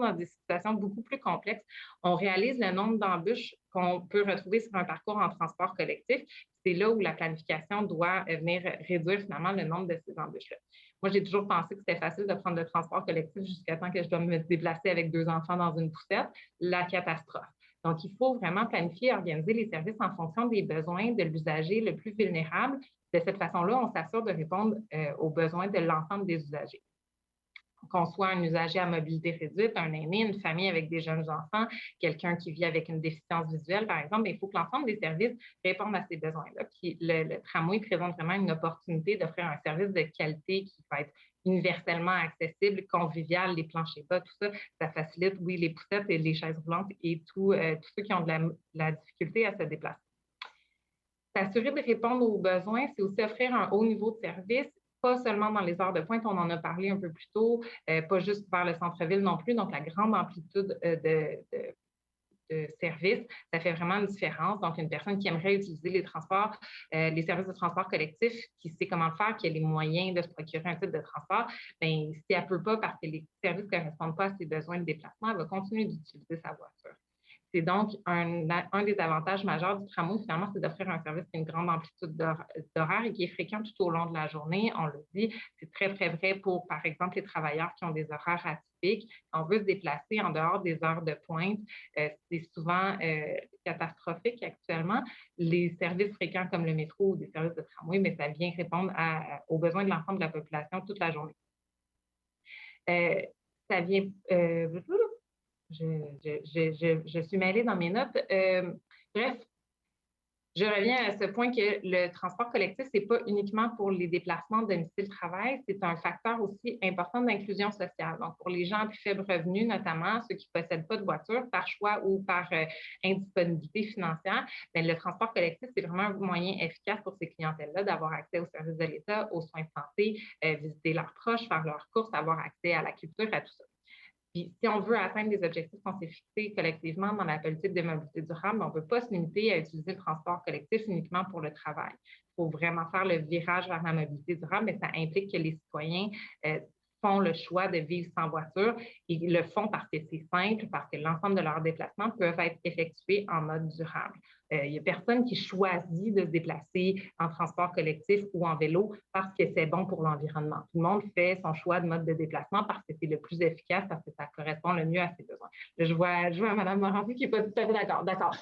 [SPEAKER 5] dans des situations beaucoup plus complexes. On réalise le nombre d'embûches qu'on peut retrouver sur un parcours en transport collectif. C'est là où la planification doit venir réduire finalement le nombre de ces embûches-là. Moi, j'ai toujours pensé que c'était facile de prendre le transport collectif jusqu'à temps que je dois me déplacer avec 2 enfants dans une poussette. La catastrophe. Donc, il faut vraiment planifier et organiser les services en fonction des besoins de l'usager le plus vulnérable. De cette façon-là, on s'assure de répondre aux besoins de l'ensemble des usagers. Qu'on soit un usager à mobilité réduite, un aîné, une famille avec des jeunes enfants, quelqu'un qui vit avec une déficience visuelle, par exemple, il faut que l'ensemble des services répondent à ces besoins-là. Puis le tramway présente vraiment une opportunité d'offrir un service de qualité qui va être universellement accessible, convivial, les planchers bas, tout ça, ça facilite, oui, les poussettes et les chaises roulantes et tous ceux qui ont de la difficulté à se déplacer. S'assurer de répondre aux besoins, c'est aussi offrir un haut niveau de service, pas seulement dans les heures de pointe, on en a parlé un peu plus tôt, pas juste vers le centre-ville non plus, donc la grande amplitude de services, ça fait vraiment une différence. Donc, une personne qui aimerait utiliser les transports, les services de transport collectif, qui sait comment le faire, qui a les moyens de se procurer un type de transport, bien, si elle ne peut pas parce que les services ne correspondent pas à ses besoins de déplacement, elle va continuer d'utiliser sa voiture. C'est donc un des avantages majeurs du tramway, finalement, c'est d'offrir un service qui a une grande amplitude d'horaire et qui est fréquent tout au long de la journée. On le dit, c'est très, très vrai pour, par exemple, les travailleurs qui ont des horaires atypiques. On veut se déplacer en dehors des heures de pointe. C'est souvent catastrophique actuellement. Les services fréquents comme le métro ou des services de tramway, mais ça vient répondre aux besoins de l'ensemble de la population toute la journée. Ça vient... Je suis mêlée dans mes notes. Bref, je reviens à ce point que le transport collectif, ce n'est pas uniquement pour les déplacements domicile-travail, c'est un facteur aussi important d'inclusion sociale. Donc, pour les gens à plus faible revenu, notamment ceux qui ne possèdent pas de voiture par choix ou par indisponibilité financière, bien, le transport collectif, c'est vraiment un moyen efficace pour ces clientèles-là d'avoir accès aux services de l'État, aux soins de santé, visiter leurs proches, faire leurs courses, avoir accès à la culture, à tout ça. Puis, si on veut atteindre des objectifs qu'on s'est fixés collectivement dans la politique de mobilité durable, on ne peut pas se limiter à utiliser le transport collectif uniquement pour le travail. Il faut vraiment faire le virage vers la mobilité durable, mais ça implique que les citoyens font le choix de vivre sans voiture. Ils le font parce que c'est simple, parce que l'ensemble de leurs déplacements peuvent être effectués en mode durable. Il n'y a personne qui choisit de se déplacer en transport collectif ou en vélo parce que c'est bon pour l'environnement. Tout le monde fait son choix de mode de déplacement parce que c'est le plus efficace, parce que ça correspond le mieux à ses besoins. Là, je vois Mme Morancy qui n'est pas tout à fait d'accord. D'accord,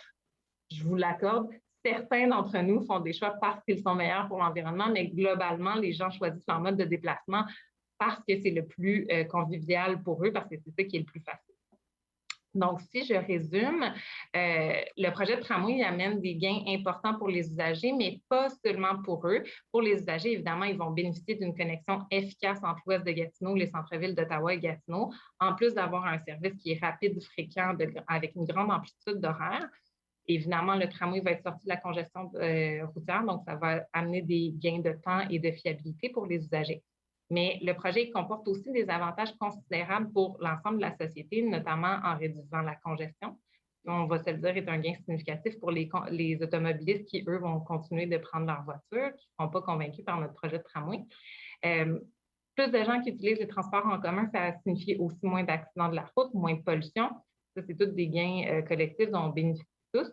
[SPEAKER 5] je vous l'accorde. Certains d'entre nous font des choix parce qu'ils sont meilleurs pour l'environnement, mais globalement, les gens choisissent leur mode de déplacement parce que c'est le plus convivial pour eux, parce que c'est ça qui est le plus facile. Donc, si je résume, le projet de tramway amène des gains importants pour les usagers, mais pas seulement pour eux. Pour les usagers, évidemment, ils vont bénéficier d'une connexion efficace entre l'ouest de Gatineau, les centres-villes d'Ottawa et Gatineau, en plus d'avoir un service qui est rapide, fréquent, avec une grande amplitude d'horaire. Évidemment, le tramway va être sorti de la congestion routière, donc ça va amener des gains de temps et de fiabilité pour les usagers. Mais le projet comporte aussi des avantages considérables pour l'ensemble de la société, notamment en réduisant la congestion. On va se le dire, est un gain significatif pour les automobilistes qui, eux, vont continuer de prendre leur voiture, qui ne sont pas convaincus par notre projet de tramway. Plus de gens qui utilisent les transports en commun, ça signifie aussi moins d'accidents de la route, moins de pollution. Ça, c'est tous des gains collectifs dont on bénéficie tous.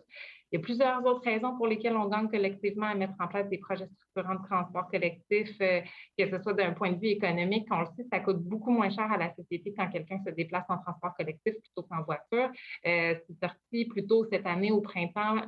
[SPEAKER 5] Il y a plusieurs autres raisons pour lesquelles on gagne collectivement à mettre en place des projets structurants de transport collectif, que ce soit d'un point de vue économique. On le sait, ça coûte beaucoup moins cher à la société quand quelqu'un se déplace en transport collectif plutôt qu'en voiture. C'est sorti plus tôt cette année au printemps.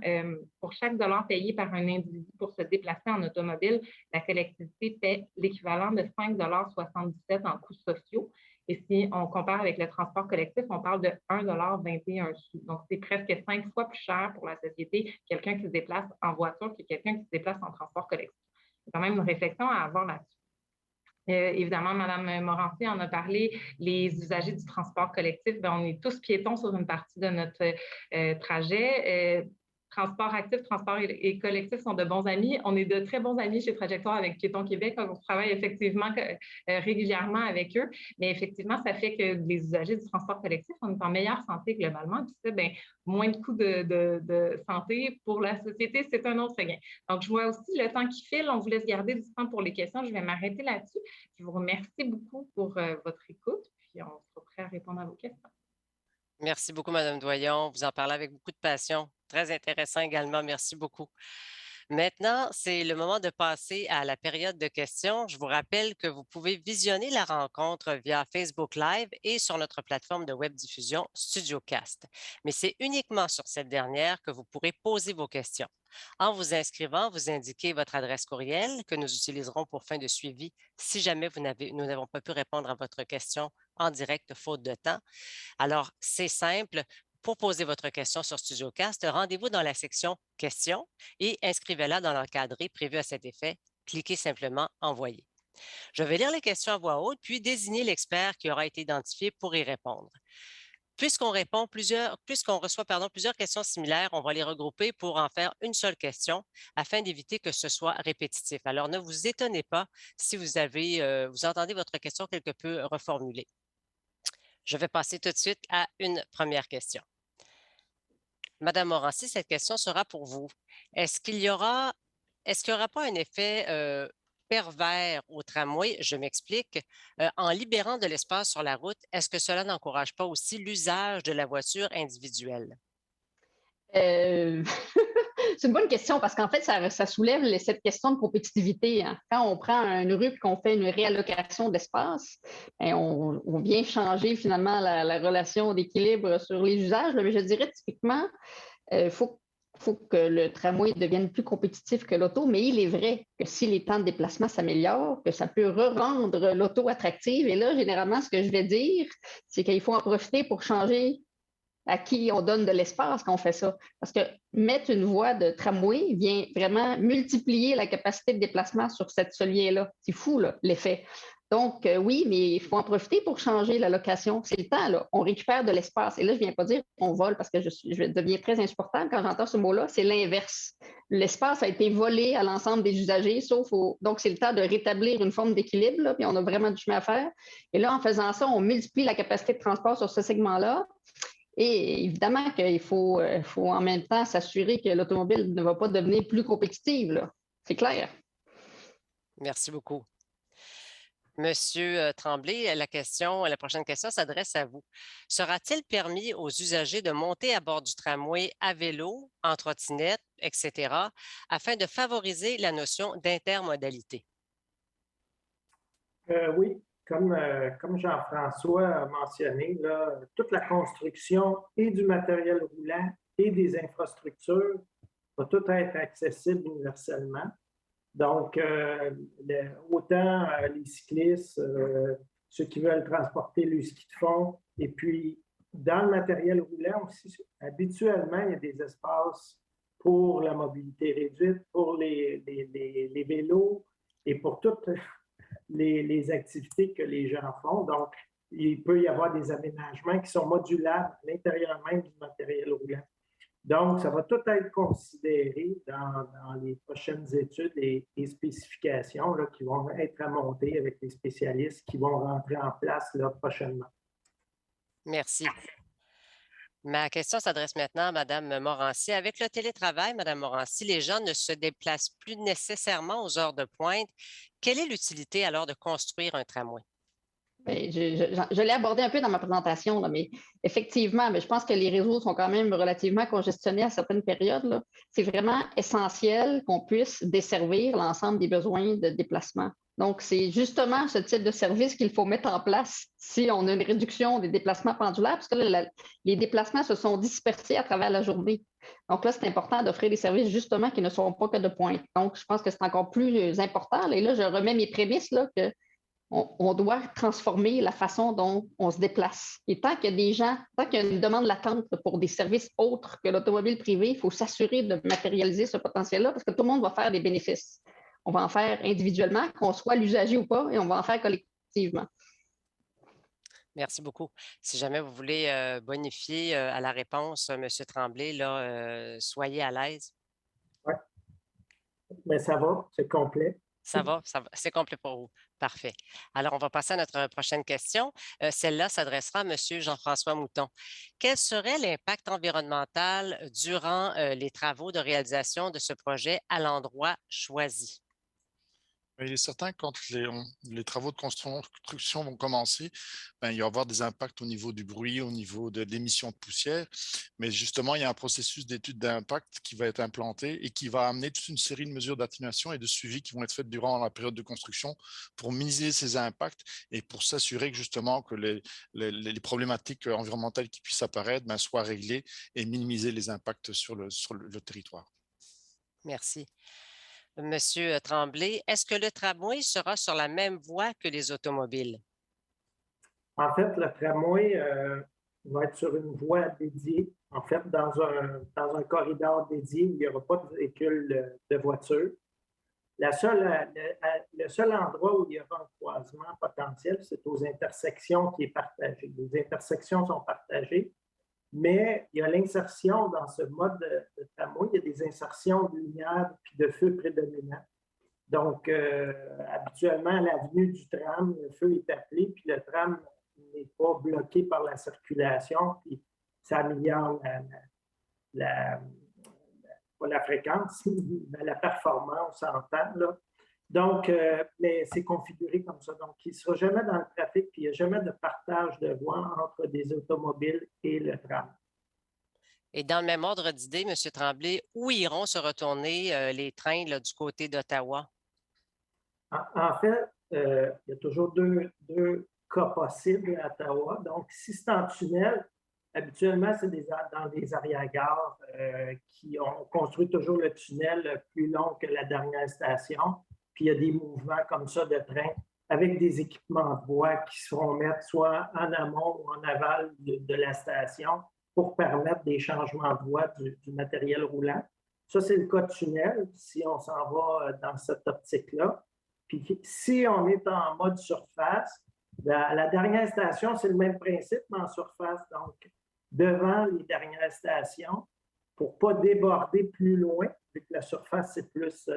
[SPEAKER 5] Pour chaque dollar payé par un individu pour se déplacer en automobile, la collectivité paie l'équivalent de 5,77 $ en coûts sociaux. Et si on compare avec le transport collectif, on parle de 1,21 $. Donc, c'est presque 5 fois plus cher pour la société quelqu'un qui se déplace en voiture que quelqu'un qui se déplace en transport collectif. C'est quand même une réflexion à avoir là-dessus. Évidemment, Mme Morancy en a parlé, les usagers du transport collectif, on est tous piétons sur une partie de notre trajet. Transport actif, transport et collectif sont de bons amis. On est de très bons amis chez Trajectoire avec Piétons Québec. On travaille effectivement régulièrement avec eux. Mais effectivement, ça fait que les usagers du transport collectif, on est en meilleure santé globalement. Puis ça, moins de coûts de santé pour la société, c'est un autre gain. Donc, je vois aussi le temps qui file. On vous laisse garder du temps pour les questions. Je vais m'arrêter là-dessus. Je vous remercie beaucoup pour votre écoute. Puis, on sera prêt à répondre à vos questions.
[SPEAKER 2] Merci beaucoup, Mme Doyon. Vous en parlez avec beaucoup de passion. Très intéressant également. Merci beaucoup. Maintenant, c'est le moment de passer à la période de questions. Je vous rappelle que vous pouvez visionner la rencontre via Facebook Live et sur notre plateforme de webdiffusion StudioCast. Mais c'est uniquement sur cette dernière que vous pourrez poser vos questions. En vous inscrivant, vous indiquez votre adresse courriel que nous utiliserons pour fin de suivi si jamais nous n'avons pas pu répondre à votre question en direct faute de temps. Alors, c'est simple. Pour poser votre question sur StudioCast, rendez-vous dans la section « Questions » et inscrivez-la dans l'encadré prévu à cet effet. Cliquez simplement « Envoyer ». Je vais lire les questions à voix haute, puis désigner l'expert qui aura été identifié pour y répondre. Puisqu'on reçoit plusieurs questions similaires, on va les regrouper pour en faire une seule question afin d'éviter que ce soit répétitif. Alors, ne vous étonnez pas si vous entendez votre question quelque peu reformulée. Je vais passer tout de suite à une première question. Madame Morancy, cette question sera pour vous. Est-ce qu'il y aura pas un effet pervers au tramway? Je m'explique. En libérant de l'espace sur la route, est-ce que cela n'encourage pas aussi l'usage de la voiture individuelle?
[SPEAKER 4] C'est une bonne question parce qu'en fait, ça soulève cette question de compétitivité. Hein. Quand on prend une rue et qu'on fait une réallocation d'espace, on vient changer finalement la relation d'équilibre sur les usages. Mais je dirais typiquement, il faut que le tramway devienne plus compétitif que l'auto, mais il est vrai que si les temps de déplacement s'améliorent, que ça peut rendre l'auto attractive. Et là, généralement, ce que je vais dire, c'est qu'il faut en profiter pour changer à qui on donne de l'espace quand on fait ça. Parce que mettre une voie de tramway vient vraiment multiplier la capacité de déplacement sur cette seul lien-là. C'est fou, là, l'effet. Donc, oui, mais il faut en profiter pour changer la location. C'est le temps, là. On récupère de l'espace. Et là, je ne viens pas dire qu'on vole parce que je deviens très insupportable quand j'entends ce mot-là. C'est l'inverse. L'espace a été volé à l'ensemble des usagers, donc c'est le temps de rétablir une forme d'équilibre, là, puis on a vraiment du chemin à faire. Et là, en faisant ça, on multiplie la capacité de transport sur ce segment-là. Et évidemment qu'il faut en même temps s'assurer que l'automobile ne va pas devenir plus compétitive. C'est clair.
[SPEAKER 2] Merci beaucoup. Monsieur Tremblay, la prochaine question s'adresse à vous. Sera-t-il permis aux usagers de monter à bord du tramway à vélo, en trottinette, etc., afin de favoriser la notion d'intermodalité?
[SPEAKER 6] Oui, comme Jean-François a mentionné, là, toute la construction et du matériel roulant et des infrastructures va tout être accessible universellement. Donc, autant les cyclistes, ceux qui veulent transporter le ski de fond, et puis dans le matériel roulant aussi, habituellement, il y a des espaces pour la mobilité réduite, pour les vélos et pour toutes les activités que les gens font. Donc, il peut y avoir des aménagements qui sont modulables à l'intérieur même du matériel roulant. Donc, ça va tout être considéré dans les prochaines études et spécifications là, qui vont être à monter avec les spécialistes qui vont rentrer en place là, prochainement.
[SPEAKER 2] Merci. Ma question s'adresse maintenant à Mme Morancy. Avec le télétravail, Mme Morancy, les gens ne se déplacent plus nécessairement aux heures de pointe. Quelle est l'utilité alors de construire un tramway?
[SPEAKER 4] Bien, je l'ai abordé un peu dans ma présentation, là, mais effectivement, mais je pense que les réseaux sont quand même relativement congestionnés à certaines périodes. C'est vraiment essentiel qu'on puisse desservir l'ensemble des besoins de déplacement. Donc, c'est justement ce type de service qu'il faut mettre en place si on a une réduction des déplacements pendulaires, parce que là, les déplacements se sont dispersés à travers la journée. Donc là, c'est important d'offrir des services justement qui ne sont pas que de pointe. Donc, je pense que c'est encore plus important. Et là, je remets mes prémices là, que on doit transformer la façon dont on se déplace. Et tant qu'il y a des gens, tant qu'il y a une demande latente pour des services autres que l'automobile privée, il faut s'assurer de matérialiser ce potentiel-là parce que tout le monde va faire des bénéfices. On va en faire individuellement, qu'on soit l'usager ou pas, et on va en faire collectivement.
[SPEAKER 2] Merci beaucoup. Si jamais vous voulez bonifier à la réponse, M. Tremblay, là, soyez à l'aise.
[SPEAKER 6] Oui, mais ça va, c'est complet.
[SPEAKER 2] Ça va, c'est complet pour vous. Parfait. Alors, on va passer à notre prochaine question. Celle-là s'adressera à M. Jean-François Mouton. Quel serait l'impact environnemental durant les travaux de réalisation de ce projet à l'endroit choisi?
[SPEAKER 3] Il est certain que quand les travaux de construction vont commencer, il va y avoir des impacts au niveau du bruit, au niveau de l'émission de poussière. Mais justement, il y a un processus d'étude d'impact qui va être implanté et qui va amener toute une série de mesures d'atténuation et de suivi qui vont être faites durant la période de construction pour minimiser ces impacts et pour s'assurer que justement que les problématiques environnementales qui puissent apparaître soient réglées et minimiser les impacts sur le territoire.
[SPEAKER 2] Merci. Monsieur Tremblay, est-ce que le tramway sera sur la même voie que les automobiles?
[SPEAKER 6] En fait, le tramway va être sur une voie dédiée, en fait, dans un corridor dédié où il n'y aura pas de véhicule de voiture. Le seul endroit où il y aura un croisement potentiel, c'est aux intersections qui est partagé. Les intersections sont partagées, mais il y a l'insertion dans ce mode de tramway, il y a des insertions de lumière puis de feu prédominants. Donc, habituellement, à l'avenue du tram, le feu est appelé, puis le tram n'est pas bloqué par la circulation, puis ça améliore pas la fréquence, mais la performance en temps. Là. Donc, mais c'est configuré comme ça. Donc, il ne sera jamais dans le trafic, puis il n'y a jamais de partage de voies entre des automobiles et le tram.
[SPEAKER 2] Et dans le même ordre d'idée, M. Tremblay, où iront se retourner les trains là, du côté d'Ottawa?
[SPEAKER 6] En fait, il y a toujours deux cas possibles à Ottawa. Donc, si c'est en tunnel, habituellement, c'est dans des arrière-gares qui ont construit toujours le tunnel plus long que la dernière station. Puis, il y a des mouvements comme ça de train avec des équipements de voie qui se feront mettre soit en amont ou en aval de la station pour permettre des changements de voie du matériel roulant. Ça, c'est le cas de tunnel, si on s'en va dans cette optique-là. Puis si on est en mode surface, à la dernière station, c'est le même principe, mais en surface. Donc, devant les dernières stations, pour ne pas déborder plus loin, vu que la surface, c'est plus,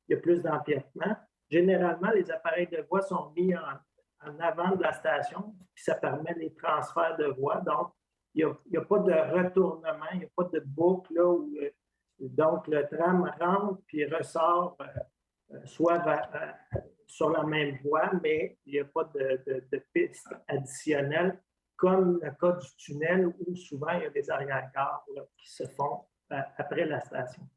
[SPEAKER 6] il y a plus d'empiètement. Généralement, les appareils de voie sont mis en avant de la station, puis ça permet les transferts de voie. Donc, il n'y a pas de retournement, il n'y a pas de boucle là où donc le tram rentre puis ressort soit sur la même voie, mais il n'y a pas de piste additionnelle, comme le cas du tunnel où souvent il y a des arrière-gares qui se font après la station.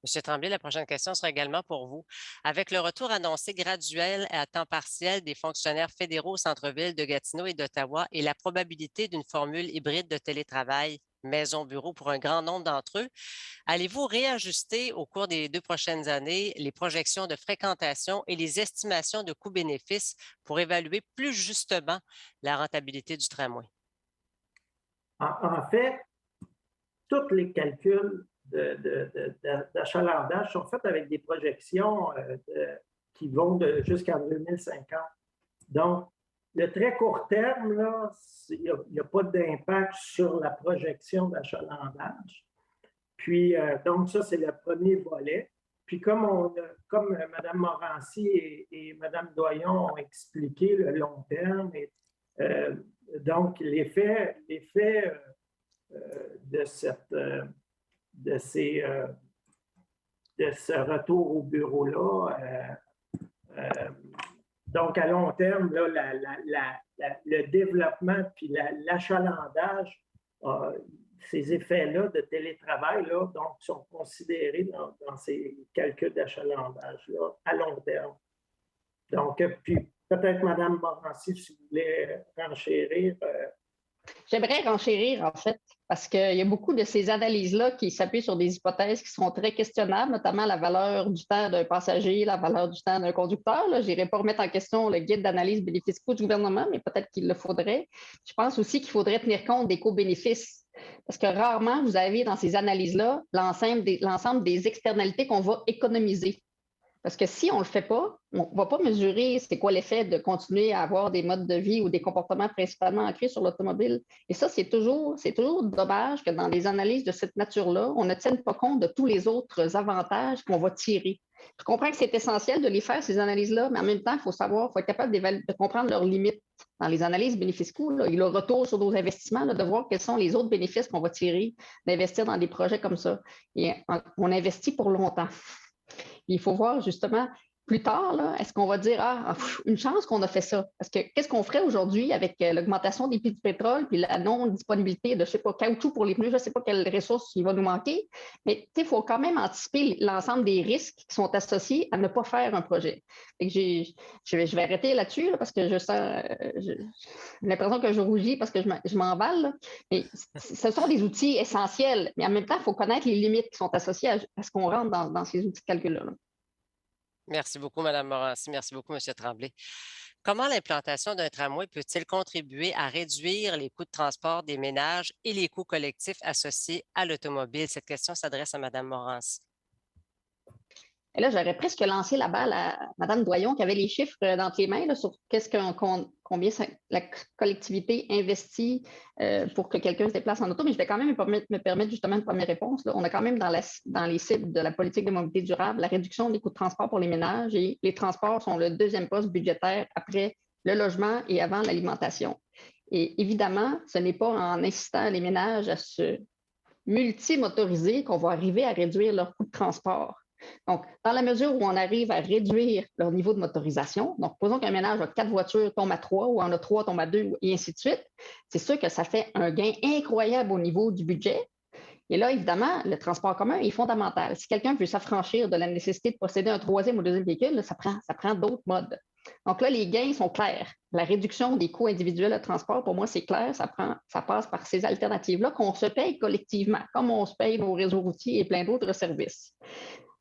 [SPEAKER 2] Monsieur Tremblay, la prochaine question sera également pour vous. Avec le retour annoncé graduel à temps partiel des fonctionnaires fédéraux au centre-ville de Gatineau et d'Ottawa et la probabilité d'une formule hybride de télétravail maison-bureau pour un grand nombre d'entre eux, allez-vous réajuster au cours des 2 prochaines années les projections de fréquentation et les estimations de coûts-bénéfices pour évaluer plus justement la rentabilité du tramway?
[SPEAKER 6] En fait, tous les calculs d'achalandage sont faits avec des projections qui vont jusqu'en 2050. Donc, le très court terme, il n'y a pas d'impact sur la projection d'achalandage. Puis, donc, ça, c'est le premier volet. Puis, comme Mme Morancy et Mme Doyon ont expliqué le long terme, donc l'effet de ce retour au bureau-là, donc à long terme, là, le développement puis l'achalandage, ces effets-là de télétravail là, donc, sont considérés dans ces calculs d'achalandage-là à long terme. Donc, puis peut-être Mme Morancy, si vous voulez renchérir.
[SPEAKER 4] J'aimerais renchérir, en fait, parce qu'il y a beaucoup de ces analyses-là qui s'appuient sur des hypothèses qui sont très questionnables, notamment la valeur du temps d'un passager, la valeur du temps d'un conducteur. Je n'irai pas remettre en question le guide d'analyse bénéfice-coût du gouvernement, mais peut-être qu'il le faudrait. Je pense aussi qu'il faudrait tenir compte des coûts-bénéfices, parce que rarement, vous avez dans ces analyses-là l'ensemble des externalités qu'on va économiser. Parce que si on ne le fait pas, on ne va pas mesurer c'est quoi l'effet de continuer à avoir des modes de vie ou des comportements principalement ancrés sur l'automobile. Et ça, c'est toujours dommage que dans les analyses de cette nature-là, on ne tienne pas compte de tous les autres avantages qu'on va tirer. Je comprends que c'est essentiel de les faire, ces analyses-là, mais en même temps, il faut être capable de comprendre leurs limites dans les analyses bénéfices-coûts et le retour sur nos investissements, de voir quels sont les autres bénéfices qu'on va tirer d'investir dans des projets comme ça. Et on investit pour longtemps. Il faut voir justement plus tard, est-ce qu'on va dire une chance qu'on a fait ça? Parce que qu'est-ce qu'on ferait aujourd'hui avec l'augmentation des prix du pétrole puis la non-disponibilité de, caoutchouc pour les pneus, je ne sais pas quelles ressources il va nous manquer, mais il faut quand même anticiper l'ensemble des risques qui sont associés à ne pas faire un projet. Je vais arrêter là-dessus parce que j'ai l'impression que je rougis parce que je m'emballe, mais ce sont des outils essentiels, mais en même temps, il faut connaître les limites qui sont associées à ce qu'on rentre dans ces outils de calcul-là.
[SPEAKER 2] Merci beaucoup, Mme Morancy. Merci beaucoup, M. Tremblay. Comment l'implantation d'un tramway peut-il contribuer à réduire les coûts de transport des ménages et les coûts collectifs associés à l'automobile? Cette question s'adresse à Mme Morancy.
[SPEAKER 4] Et là, j'aurais presque lancé la balle à Mme Doyon qui avait les chiffres dans les mains là, sur combien la collectivité investit pour que quelqu'un se déplace en auto, mais je vais quand même me permettre justement une première réponse. Là. On a quand même dans les cibles de la politique de mobilité durable la réduction des coûts de transport pour les ménages et les transports sont le deuxième poste budgétaire après le logement et avant l'alimentation. Et évidemment, ce n'est pas en incitant les ménages à se multimotoriser qu'on va arriver à réduire leurs coûts de transport. Donc, dans la mesure où on arrive à réduire leur niveau de motorisation, donc posons qu'un ménage a 4 voitures, tombe à 3, ou en a 3, tombe à 2, et ainsi de suite, c'est sûr que ça fait un gain incroyable au niveau du budget. Et là, évidemment, le transport commun est fondamental. Si quelqu'un veut s'affranchir de la nécessité de posséder un troisième ou deuxième véhicule, là, ça prend d'autres modes. Donc là, les gains sont clairs. La réduction des coûts individuels de transport, pour moi, c'est clair. Ça passe par ces alternatives-là qu'on se paye collectivement, comme on se paye nos réseaux routiers et plein d'autres services.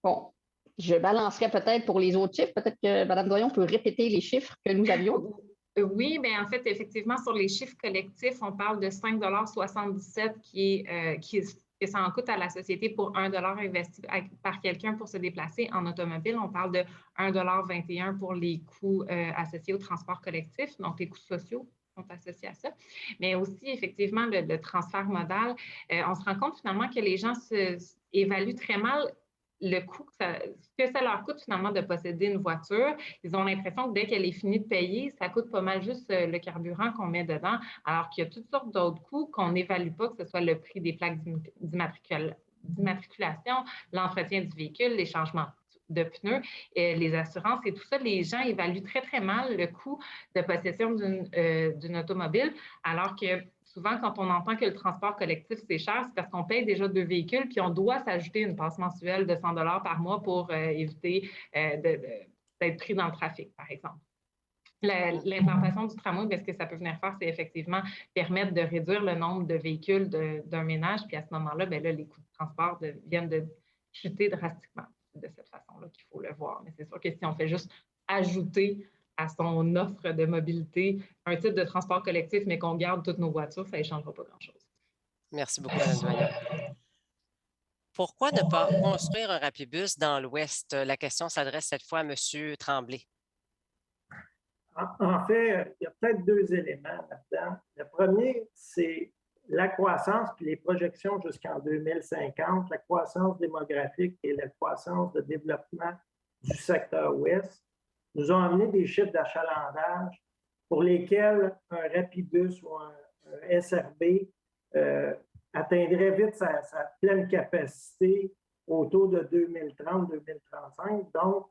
[SPEAKER 4] Bon, je balancerai peut-être pour les autres chiffres. Peut-être que Mme Doyon peut répéter les chiffres que nous avions.
[SPEAKER 5] Oui, bien en fait, effectivement, sur les chiffres collectifs, on parle de 5,77 que ça en coûte à la société pour 1 $ investi par quelqu'un pour se déplacer en automobile. On parle de 1,21 $ pour les coûts associés au transport collectif, donc les coûts sociaux sont associés à ça. Mais aussi, effectivement, le transfert modal, on se rend compte finalement que les gens évaluent très mal le coût que ça leur coûte finalement de posséder une voiture. Ils ont l'impression que dès qu'elle est finie de payer, ça coûte pas mal juste le carburant qu'on met dedans, alors qu'il y a toutes sortes d'autres coûts qu'on n'évalue pas, que ce soit le prix des plaques d'immatriculation, l'entretien du véhicule, les changements de pneus, les assurances et tout ça, les gens évaluent très, très mal le coût de possession d'une automobile, alors que souvent, quand on entend que le transport collectif, c'est cher, c'est parce qu'on paye déjà 2 véhicules, puis on doit s'ajouter une passe mensuelle de 100 $ par mois pour éviter d'être pris dans le trafic, par exemple. L'implantation du tramway, ce que ça peut venir faire, c'est effectivement permettre de réduire le nombre de véhicules d'un ménage, puis à ce moment-là, les coûts de transport viennent de chuter drastiquement. C'est de cette façon-là qu'il faut le voir. Mais c'est sûr que si on fait juste ajouter à son offre de mobilité un type de transport collectif, mais qu'on garde toutes nos voitures, ça ne changera pas grand-chose.
[SPEAKER 2] Merci beaucoup, Mme Doignon. Pourquoi ne pas construire un rapibus dans l'Ouest? La question s'adresse cette fois à M. Tremblay.
[SPEAKER 6] En fait, il y a peut-être 2 éléments là-dedans. Le premier, c'est la croissance puis les projections jusqu'en 2050, la croissance démographique et la croissance de développement du secteur ouest nous ont amené des chiffres d'achalandage pour lesquels un rapibus ou un SRB atteindrait vite sa pleine capacité autour de 2030-2035. Donc,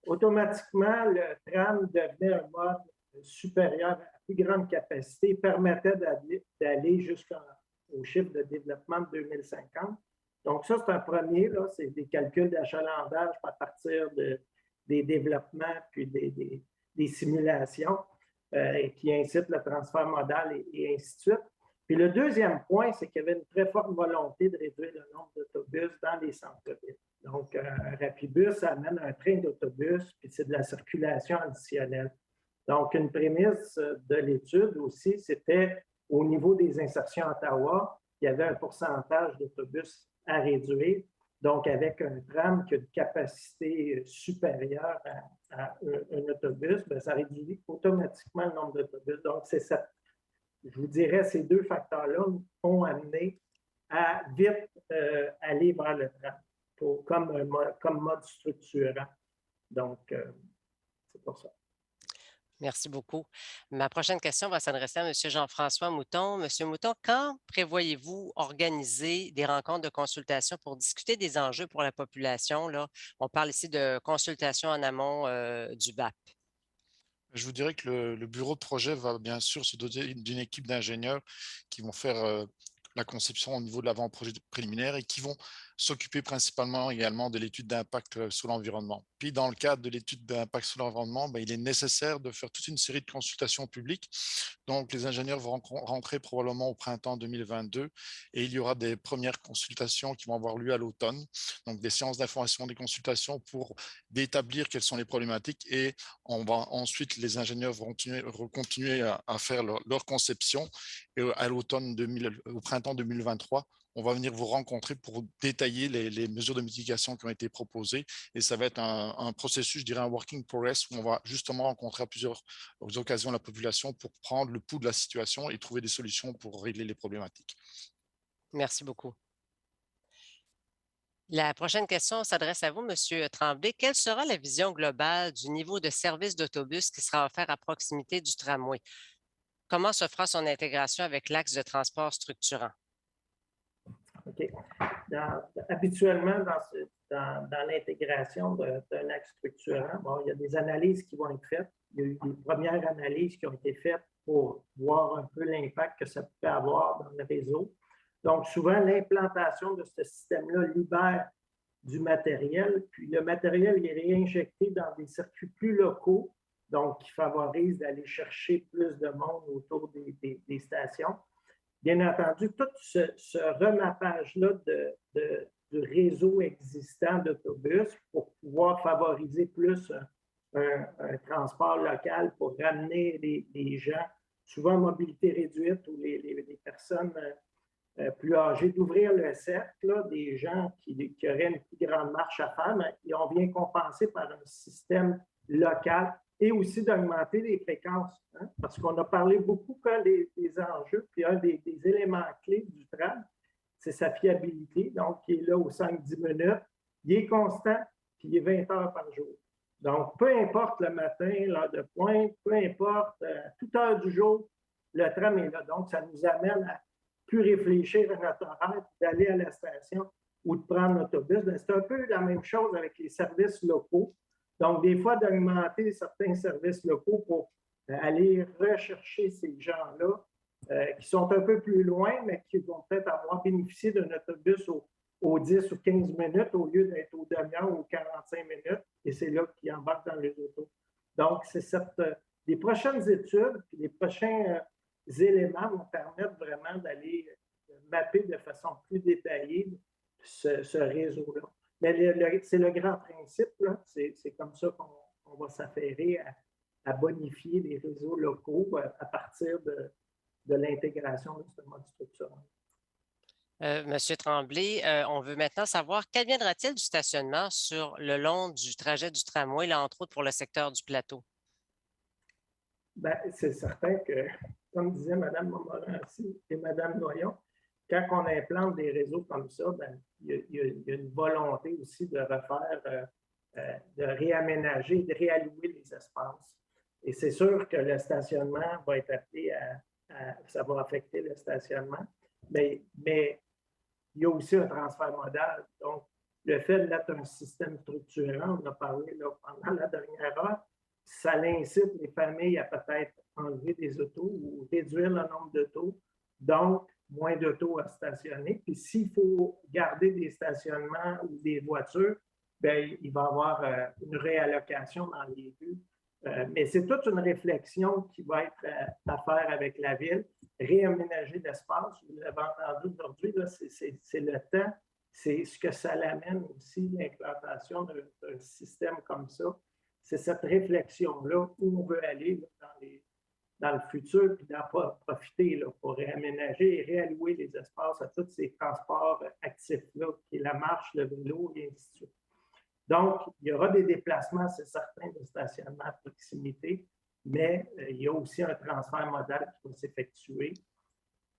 [SPEAKER 6] automatiquement, le tram devenait un mode supérieur à plus grande capacité, permettait d'aller jusqu'au chiffre de développement de 2050. Donc, ça, c'est un premier, c'est des calculs d'achalandage à partir des développements puis des simulations qui incitent le transfert modal et ainsi de suite. Puis le deuxième point, c'est qu'il y avait une très forte volonté de réduire le nombre d'autobus dans les centres-villes. Donc, un rapibus, ça amène un train d'autobus, puis c'est de la circulation additionnelle. Donc, une prémisse de l'étude aussi, c'était au niveau des insertions à Ottawa, il y avait un pourcentage d'autobus à réduire. Donc, avec un tram qui a une capacité supérieure à un autobus, ça réduit automatiquement le nombre d'autobus. Donc, je vous dirais, ces 2 facteurs-là ont amené à vite aller vers le tram comme mode structurant. Donc, c'est pour ça.
[SPEAKER 2] Merci beaucoup. Ma prochaine question va s'adresser à M. Jean-François Mouton. Monsieur Mouton, quand prévoyez-vous organiser des rencontres de consultation pour discuter des enjeux pour la population? Là, on parle ici de consultation en amont du BAP.
[SPEAKER 3] Je vous dirais que le bureau de projet va bien sûr se doter d'une équipe d'ingénieurs qui vont faire la conception au niveau de l'avant-projet préliminaire et qui vont s'occuper principalement également de l'étude d'impact sur l'environnement. Puis, dans le cadre de l'étude d'impact sur l'environnement, il est nécessaire de faire toute une série de consultations publiques. Donc, les ingénieurs vont rentrer probablement au printemps 2022 et il y aura des premières consultations qui vont avoir lieu à l'automne. Donc, des séances d'information, des consultations pour établir quelles sont les problématiques et ensuite, les ingénieurs vont continuer à faire leur conception. Et à l'automne au printemps 2023, on va venir vous rencontrer pour détailler les mesures de mitigation qui ont été proposées. Et ça va être un processus, je dirais un working progress, où on va justement rencontrer à plusieurs occasions la population pour prendre le pouls de la situation et trouver des solutions pour régler les problématiques.
[SPEAKER 2] Merci beaucoup. La prochaine question s'adresse à vous, M. Tremblay. Quelle sera la vision globale du niveau de service d'autobus qui sera offert à proximité du tramway? Comment se fera son intégration avec l'axe de transport structurant? OK.
[SPEAKER 6] Habituellement, dans l'intégration d'un axe structurant, il y a des analyses qui vont être faites. Il y a eu des premières analyses qui ont été faites pour voir un peu l'impact que ça peut avoir dans le réseau. Donc, souvent, l'implantation de ce système-là libère du matériel, puis le matériel est réinjecté dans des circuits plus locaux, donc qui favorisent d'aller chercher plus de monde autour des stations. Bien entendu, tout ce remappage-là du réseau existant d'autobus pour pouvoir favoriser plus un transport local pour ramener les gens, souvent en mobilité réduite ou les personnes plus âgées, d'ouvrir le cercle des gens qui auraient une plus grande marche à faire, et on vient compenser par un système local et aussi d'augmenter les fréquences, parce qu'on a parlé beaucoup des enjeux, puis un des éléments clés du tram, c'est sa fiabilité, donc il est là aux 5-10 minutes, il est constant, puis il est 20 heures par jour. Donc, peu importe le matin, l'heure de pointe, peu importe, à toute heure du jour, le tram est là. Donc, ça nous amène à plus réfléchir à notre horaire, d'aller à la station ou de prendre l'autobus. C'est un peu la même chose avec les services locaux. Donc, des fois, d'augmenter certains services locaux pour aller rechercher ces gens-là qui sont un peu plus loin, mais qui vont peut-être avoir bénéficié d'un autobus aux 10 ou 15 minutes au lieu d'être aux demi-heure ou 45 minutes. Et c'est là qu'ils embarquent dans les autos. Donc, les prochaines études, puis les prochains éléments vont permettre vraiment d'aller mapper de façon plus détaillée ce réseau-là. Mais c'est le grand principe, là. C'est comme ça qu'on va s'affairer à bonifier les réseaux locaux à partir de l'intégration justement du structurant.
[SPEAKER 2] Monsieur Tremblay, on veut maintenant savoir qu'adviendra-t-il du stationnement sur le long du trajet du tramway, là, entre autres pour le secteur du plateau?
[SPEAKER 6] Bien, c'est certain que, comme disait Mme Montmorency et Mme Noyon, quand on implante des réseaux comme ça, bien, il y a une volonté aussi de refaire, de réaménager, de réallouer les espaces. Et c'est sûr que le stationnement va être appelé ça va affecter le stationnement, mais il y a aussi un transfert modal. Donc, le fait de mettre un système structurant, on a parlé là, pendant la dernière heure, ça incite les familles à peut-être enlever des autos ou réduire le nombre d'autos, donc moins d'autos à stationner. Puis s'il faut garder des stationnements ou des voitures, bien, il va y avoir une réallocation dans les rues. Mais c'est toute une réflexion qui va être à faire avec la ville. Réaménager l'espace, vous l'avez entendu aujourd'hui, c'est le temps, c'est ce que ça l'amène aussi, l'implantation d'un système comme ça. C'est cette réflexion-là où on veut aller là, dans le futur, puis d'en profiter là, pour réaménager et réallouer les espaces à tous ces transports actifs-là, qui est la marche, le vélo, et ainsi de suite. Donc, il y aura des déplacements, c'est certain, de stationnement à proximité, mais il y a aussi un transfert modal qui va s'effectuer,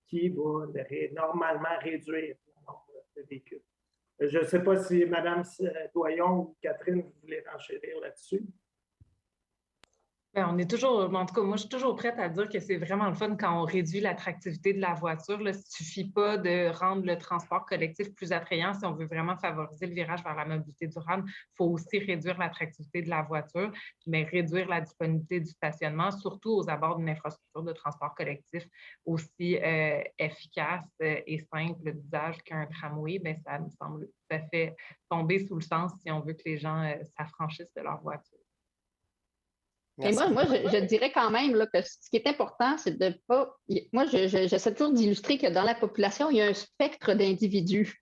[SPEAKER 6] qui va normalement réduire le nombre de véhicules. Je ne sais pas si Mme Doyon ou Catherine, vous voulez renchérir là-dessus.
[SPEAKER 5] On est toujours, en tout cas, moi, je suis toujours prête à dire que c'est vraiment le fun quand on réduit l'attractivité de la voiture. Là, il ne suffit pas de rendre le transport collectif plus attrayant. Si on veut vraiment favoriser le virage vers la mobilité durable, il faut aussi réduire l'attractivité de la voiture, mais réduire la disponibilité du stationnement, surtout aux abords d'une infrastructure de transport collectif aussi efficace et simple d'usage qu'un tramway. Bien, ça me semble tout à fait tomber sous le sens si on veut que les gens s'affranchissent de leur voiture.
[SPEAKER 4] Et moi, je dirais quand même là, que ce qui est important, c'est de pas. Moi, j'essaie toujours d'illustrer que dans la population, il y a un spectre d'individus.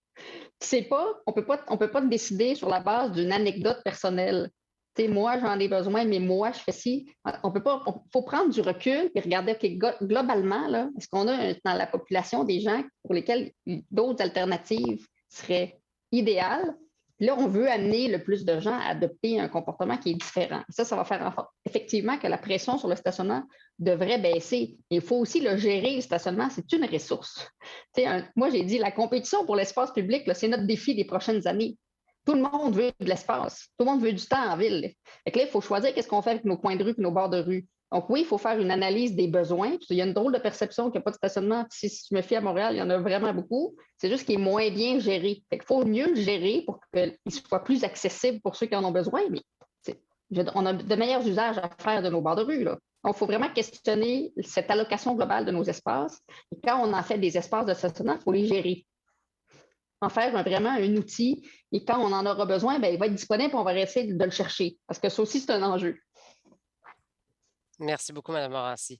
[SPEAKER 4] C'est pas, on peut pas décider sur la base d'une anecdote personnelle. Tu sais, moi, j'en ai besoin, mais moi, je fais ci. On peut pas. Faut prendre du recul et regarder, OK, globalement, là, est-ce qu'on a dans la population des gens pour lesquels d'autres alternatives seraient idéales? Là, on veut amener le plus de gens à adopter un comportement qui est différent. Ça va faire en sorte, effectivement, que la pression sur le stationnement devrait baisser. Il faut aussi le gérer, le stationnement, c'est une ressource. Moi, j'ai dit, la compétition pour l'espace public, c'est notre défi des prochaines années. Tout le monde veut de l'espace. Tout le monde veut du temps en ville. Et là, il faut choisir qu'est-ce qu'on fait avec nos coins de rue et nos bords de rue. Donc oui, il faut faire une analyse des besoins. Il y a une drôle de perception qu'il n'y a pas de stationnement. Si je me fie à Montréal, il y en a vraiment beaucoup. C'est juste qu'il est moins bien géré. Il faut mieux le gérer pour qu'il soit plus accessible pour ceux qui en ont besoin. Mais on a de meilleurs usages à faire de nos bords de rue. Là. Donc, il faut vraiment questionner cette allocation globale de nos espaces. Et quand on en fait des espaces de stationnement, il faut les gérer. En faire vraiment un outil. Et quand on en aura besoin, bien, il va être disponible et on va essayer de le chercher. Parce que ça aussi, c'est un enjeu.
[SPEAKER 2] Merci beaucoup, Mme Morency.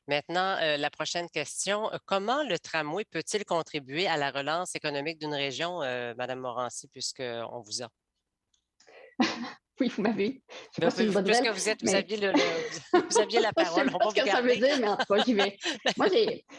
[SPEAKER 2] Maintenant, la prochaine question. Comment le tramway peut-il contribuer à la relance économique d'une région, Mme Morency, puisqu'on vous a?
[SPEAKER 4] Oui, vous m'avez.
[SPEAKER 2] Puisque vous aviez la parole.
[SPEAKER 4] Je ne sais pas ce que ça veut dire, mais en tout cas, j'y vais. Moi,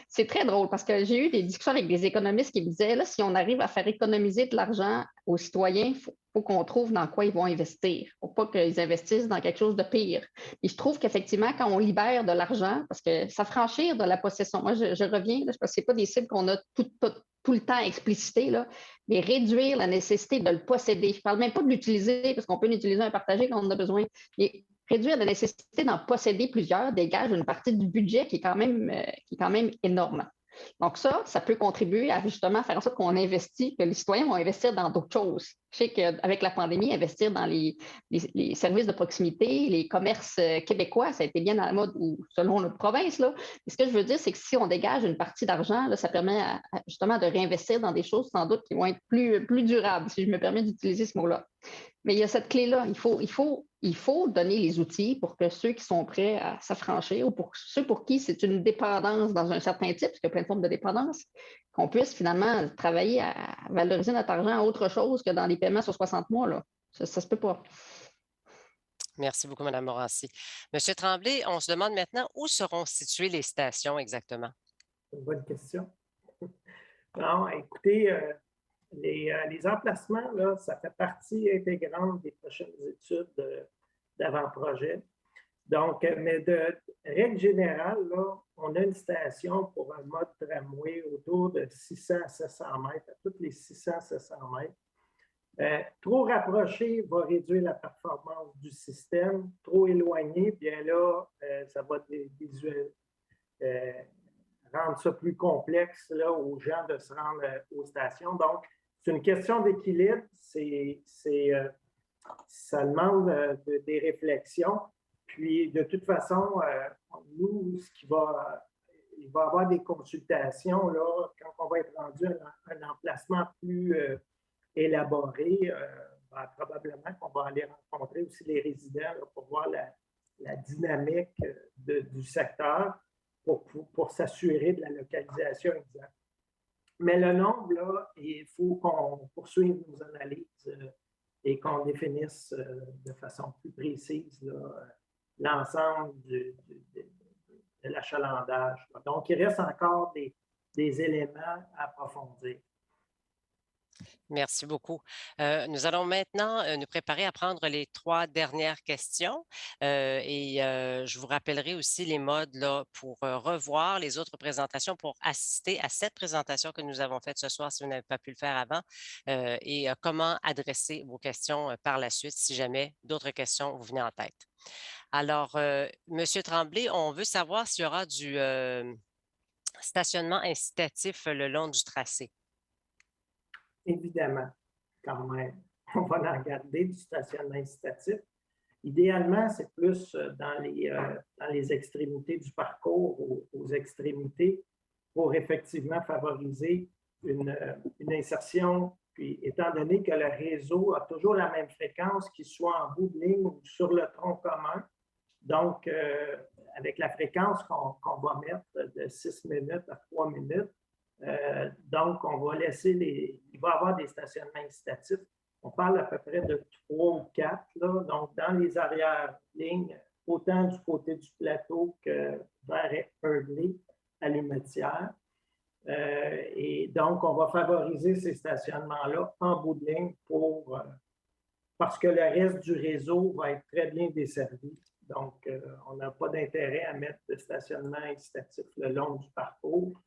[SPEAKER 4] c'est très drôle parce que j'ai eu des discussions avec des économistes qui me disaient, là, si on arrive à faire économiser de l'argent aux citoyens, il faut qu'on trouve dans quoi ils vont investir. Il ne faut pas qu'ils investissent dans quelque chose de pire. Et je trouve qu'effectivement, quand on libère de l'argent, parce que s'affranchir de la possession, moi, je reviens, là, parce que ce n'est pas des cibles qu'on a tout le temps explicité, là, mais réduire la nécessité de le posséder. Je ne parle même pas de l'utiliser, parce qu'on peut l'utiliser et partager quand on a besoin. Mais réduire la nécessité d'en posséder plusieurs dégage une partie du budget qui est quand même énorme. Donc ça peut contribuer à justement faire en sorte qu'on investit, que les citoyens vont investir dans d'autres choses. Je sais qu'avec la pandémie, investir dans les services de proximité, les commerces québécois, ça a été bien à la mode selon notre province. Là. Et ce que je veux dire, c'est que si on dégage une partie d'argent, là, ça permet justement de réinvestir dans des choses sans doute qui vont être plus durables, si je me permets d'utiliser ce mot-là. Mais il y a cette clé-là. Il faut donner les outils pour que ceux qui sont prêts à s'affranchir ou pour ceux pour qui c'est une dépendance dans un certain type, parce qu'il y a plein de formes de dépendance, qu'on puisse finalement travailler à valoriser notre argent à autre chose que dans les paiements sur 60 mois. Là. Ça ne se peut pas.
[SPEAKER 2] Merci beaucoup, Mme Morancy. Monsieur Tremblay, on se demande maintenant où seront situées les stations exactement?
[SPEAKER 6] C'est une bonne question. Non, écoutez, les emplacements, là, ça fait partie intégrante des prochaines études d'avant-projet. Donc, mais de règle générale, là, on a une station pour un mode tramway autour de 600 à 700 mètres, à toutes les 600 à 700 mètres. Trop rapproché va réduire la performance du système. Trop éloigné, bien là, ça va rendre ça plus complexe là, aux gens de se rendre aux stations. Donc, c'est une question d'équilibre. Ça demande des réflexions. Puis, de toute façon, nous, il va y avoir des consultations là, quand on va être rendu à un emplacement plus élaboré. Probablement qu'on va aller rencontrer aussi les résidents là, pour voir la dynamique du secteur pour s'assurer de la localisation exacte. Mais le nombre, là, il faut qu'on poursuive nos analyses et qu'on définisse de façon plus précise l'ensemble de l'achalandage. Donc, il reste encore des éléments à approfondir.
[SPEAKER 2] Merci beaucoup. Nous allons maintenant nous préparer à prendre les 3 dernières questions je vous rappellerai aussi les modes là, pour revoir les autres présentations, pour assister à cette présentation que nous avons faite ce soir si vous n'avez pas pu le faire avant comment adresser vos questions par la suite si jamais d'autres questions vous venaient en tête. Alors, Monsieur Tremblay, on veut savoir s'il y aura du stationnement incitatif le long du tracé.
[SPEAKER 6] Évidemment, quand même, on va en regarder du stationnement incitatif. Idéalement, c'est plus dans les extrémités du parcours, aux extrémités, pour effectivement favoriser une insertion. Puis, étant donné que le réseau a toujours la même fréquence, qu'il soit en bout de ligne ou sur le tronc commun, donc, avec la fréquence qu'on va mettre de 6 minutes à 3 minutes, donc, on va laisser il va y avoir des stationnements incitatifs. On parle à peu près de 3 ou 4, là, donc dans les arrière-lignes, autant du côté du plateau que vers Hurley, à Lumetière. Et donc, on va favoriser ces stationnements-là en bout de ligne parce que le reste du réseau va être très bien desservi. Donc, on n'a pas d'intérêt à mettre de stationnement incitatif le long du parcours.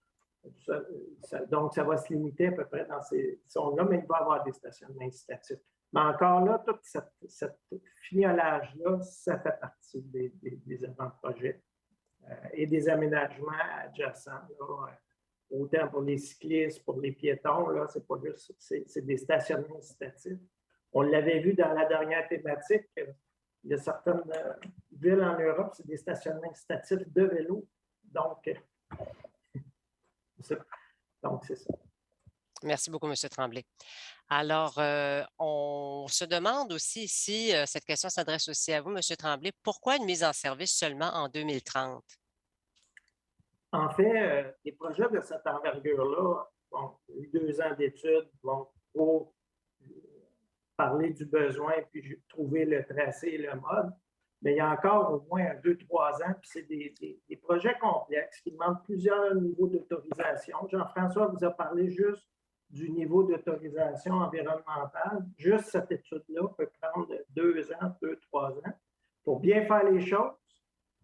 [SPEAKER 6] Donc, ça va se limiter à peu près dans ces zones-là, mais il va y avoir des stationnements incitatifs. Mais encore là, tout cette fignolage-là, ça fait partie des avant-projets et des aménagements adjacents. Là, autant pour les cyclistes, pour les piétons, là, c'est pas juste, c'est des stationnements incitatifs. On l'avait vu dans la dernière thématique, il y a certaines villes en Europe, c'est des stationnements incitatifs de vélo. Donc, c'est ça.
[SPEAKER 2] Merci beaucoup, M. Tremblay. Alors, on se demande aussi si cette question s'adresse aussi à vous, M. Tremblay, pourquoi une mise en service seulement en 2030?
[SPEAKER 6] En fait, les projets de cette envergure-là, il y a eu 2 ans d'études pour parler du besoin puis trouver le tracé et le mode. Mais il y a encore au moins 2-3 ans, puis c'est des projets complexes qui demandent plusieurs niveaux d'autorisation. Jean-François vous a parlé juste du niveau d'autorisation environnementale. Juste cette étude-là peut prendre 2 ans, 2-3 ans. Pour bien faire les choses,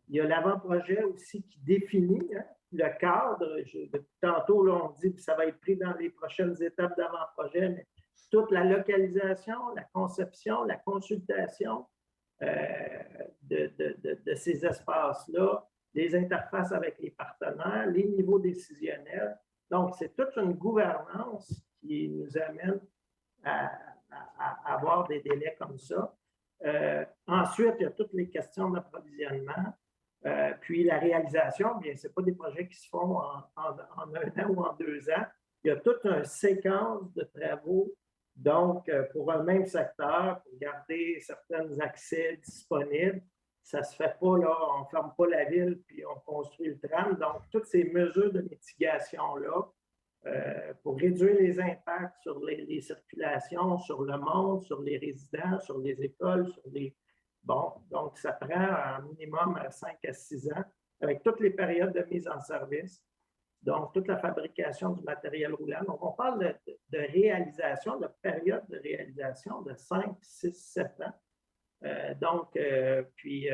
[SPEAKER 6] il y a l'avant-projet aussi qui définit le cadre. Tantôt, là, on dit que ça va être pris dans les prochaines étapes d'avant-projet, mais toute la localisation, la conception, la consultation, de ces espaces-là, les interfaces avec les partenaires, les niveaux décisionnels. Donc, c'est toute une gouvernance qui nous amène à avoir des délais comme ça. Ensuite, il y a toutes les questions d'approvisionnement. Puis la réalisation, bien, ce n'est pas des projets qui se font en 1 an ou en 2 ans. Il y a toute une séquence de travaux. Donc, pour un même secteur, pour garder certains accès disponibles, ça ne se fait pas, là, on ne ferme pas la ville puis on construit le tram. Donc, toutes ces mesures de mitigation-là, pour réduire les impacts sur les circulations, sur le monde, sur les résidents, sur les écoles, sur les... Bon, donc ça prend un minimum 5 à 6 ans avec toutes les périodes de mise en service, donc toute la fabrication du matériel roulant. Donc, on parle de réalisation, de période de réalisation de 5, 6, 7 ans. Puis,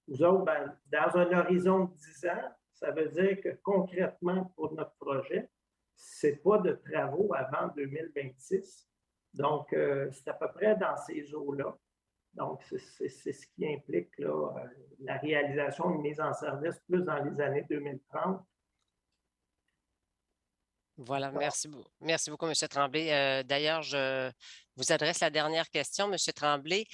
[SPEAKER 6] nous autres, ben, dans un horizon de 10 ans, ça veut dire que concrètement, pour notre projet, ce n'est pas de travaux avant 2026. Donc, c'est à peu près dans ces eaux-là. Donc, c'est ce qui implique là, la réalisation de mise en service plus dans les années 2030.
[SPEAKER 2] Voilà, merci beaucoup, M. Tremblay. D'ailleurs, je vous adresse la dernière question, M. Tremblay.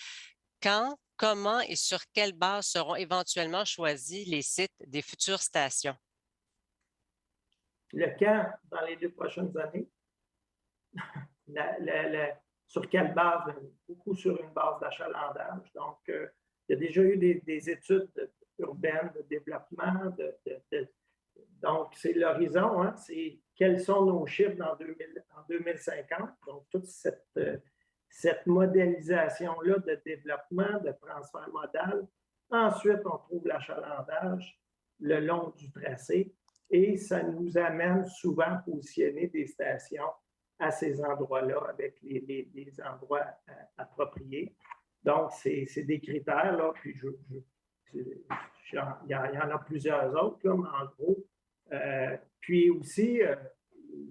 [SPEAKER 2] Quand, comment et sur quelle base seront éventuellement choisis les sites des futures stations?
[SPEAKER 6] Le quand dans les 2 prochaines années? Sur quelle base? Beaucoup sur une base d'achalandage. Donc, il y a déjà eu des études urbaines de développement. Donc, c'est l'horizon, hein? C'est quels sont nos chiffres en 2050. Donc, toute cette modélisation-là de développement, de transfert modal. Ensuite, on trouve l'achalandage le long du tracé et ça nous amène souvent à positionner des stations à ces endroits-là avec les endroits appropriés. Donc, c'est des critères, là, puis il y en a plusieurs autres, là, mais en gros. Puis aussi,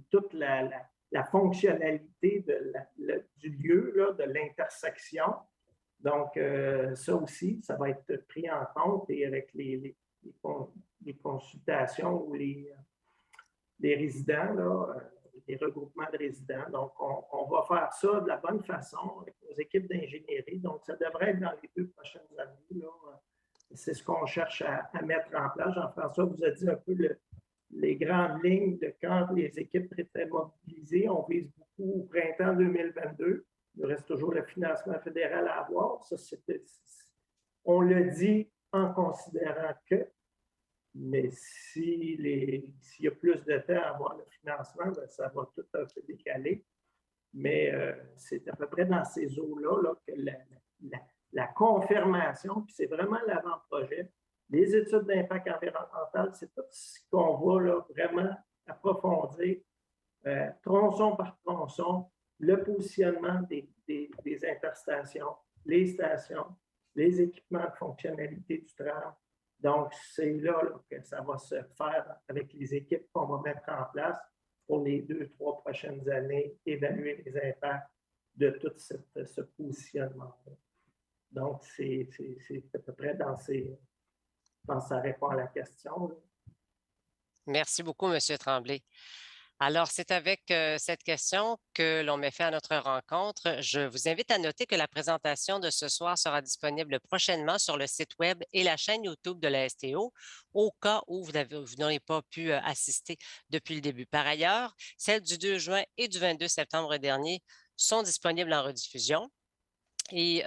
[SPEAKER 6] toute la fonctionnalité du lieu, là, de l'intersection. Donc, ça aussi, ça va être pris en compte et avec les consultations ou les résidents, là, les regroupements de résidents. Donc, on va faire ça de la bonne façon avec nos équipes d'ingénierie. Donc, ça devrait être dans les 2 prochaines années. C'est ce qu'on cherche à mettre en place. Jean-François vous a dit un peu les grandes lignes de quand les équipes étaient mobilisées. On vise beaucoup au printemps 2022. Il reste toujours le financement fédéral à avoir. Ça, on le dit en considérant que, mais s'il y a plus de temps à avoir le financement, bien, ça va tout un peu décaler. Mais c'est à peu près dans ces eaux-là là, que la confirmation, puis c'est vraiment l'avant-projet, les études d'impact environnemental, c'est tout ce qu'on va là, vraiment approfondir, tronçon par tronçon, le positionnement des interstations, les stations, les équipements de fonctionnalité du tram. Donc, c'est là que ça va se faire avec les équipes qu'on va mettre en place pour les 2-3 prochaines années, évaluer les impacts de tout ce positionnement-là. Donc, c'est à peu près dans ces... Je pense que ça répond à la question. Là.
[SPEAKER 2] Merci beaucoup, M. Tremblay. Alors, c'est avec cette question que l'on met fin à notre rencontre. Je vous invite à noter que la présentation de ce soir sera disponible prochainement sur le site Web et la chaîne YouTube de la STO, au cas où vous n'auriez pas pu assister depuis le début. Par ailleurs, celles du 2 juin et du 22 septembre dernier sont disponibles en rediffusion. Et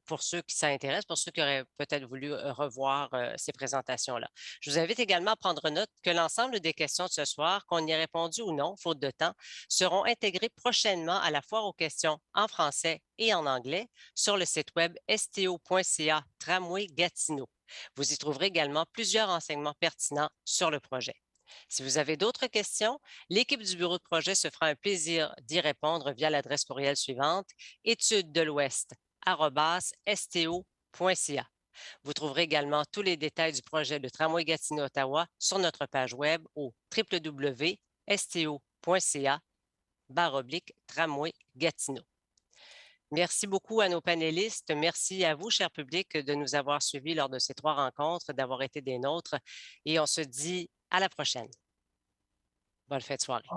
[SPEAKER 2] pour ceux qui s'intéressent, pour ceux qui auraient peut-être voulu revoir ces présentations-là. Je vous invite également à prendre note que l'ensemble des questions de ce soir, qu'on y ait répondu ou non, faute de temps, seront intégrées prochainement à la foire aux questions en français et en anglais sur le site web sto.ca Tramway Gatineau. Vous y trouverez également plusieurs renseignements pertinents sur le projet. Si vous avez d'autres questions, l'équipe du bureau de projet se fera un plaisir d'y répondre via l'adresse courriel suivante études-de-l'ouest@sto.ca. Vous trouverez également tous les détails du projet de Tramway Gatineau-Ottawa sur notre page web au www.sto.ca/Tramway Gatineau. Merci beaucoup à nos panélistes. Merci à vous, cher public, de nous avoir suivis lors de ces 3 rencontres, d'avoir été des nôtres. Et on se dit à la prochaine. Bonne fin de soirée.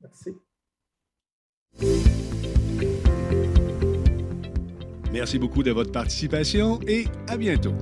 [SPEAKER 6] Merci.
[SPEAKER 1] Merci beaucoup de votre participation et à bientôt.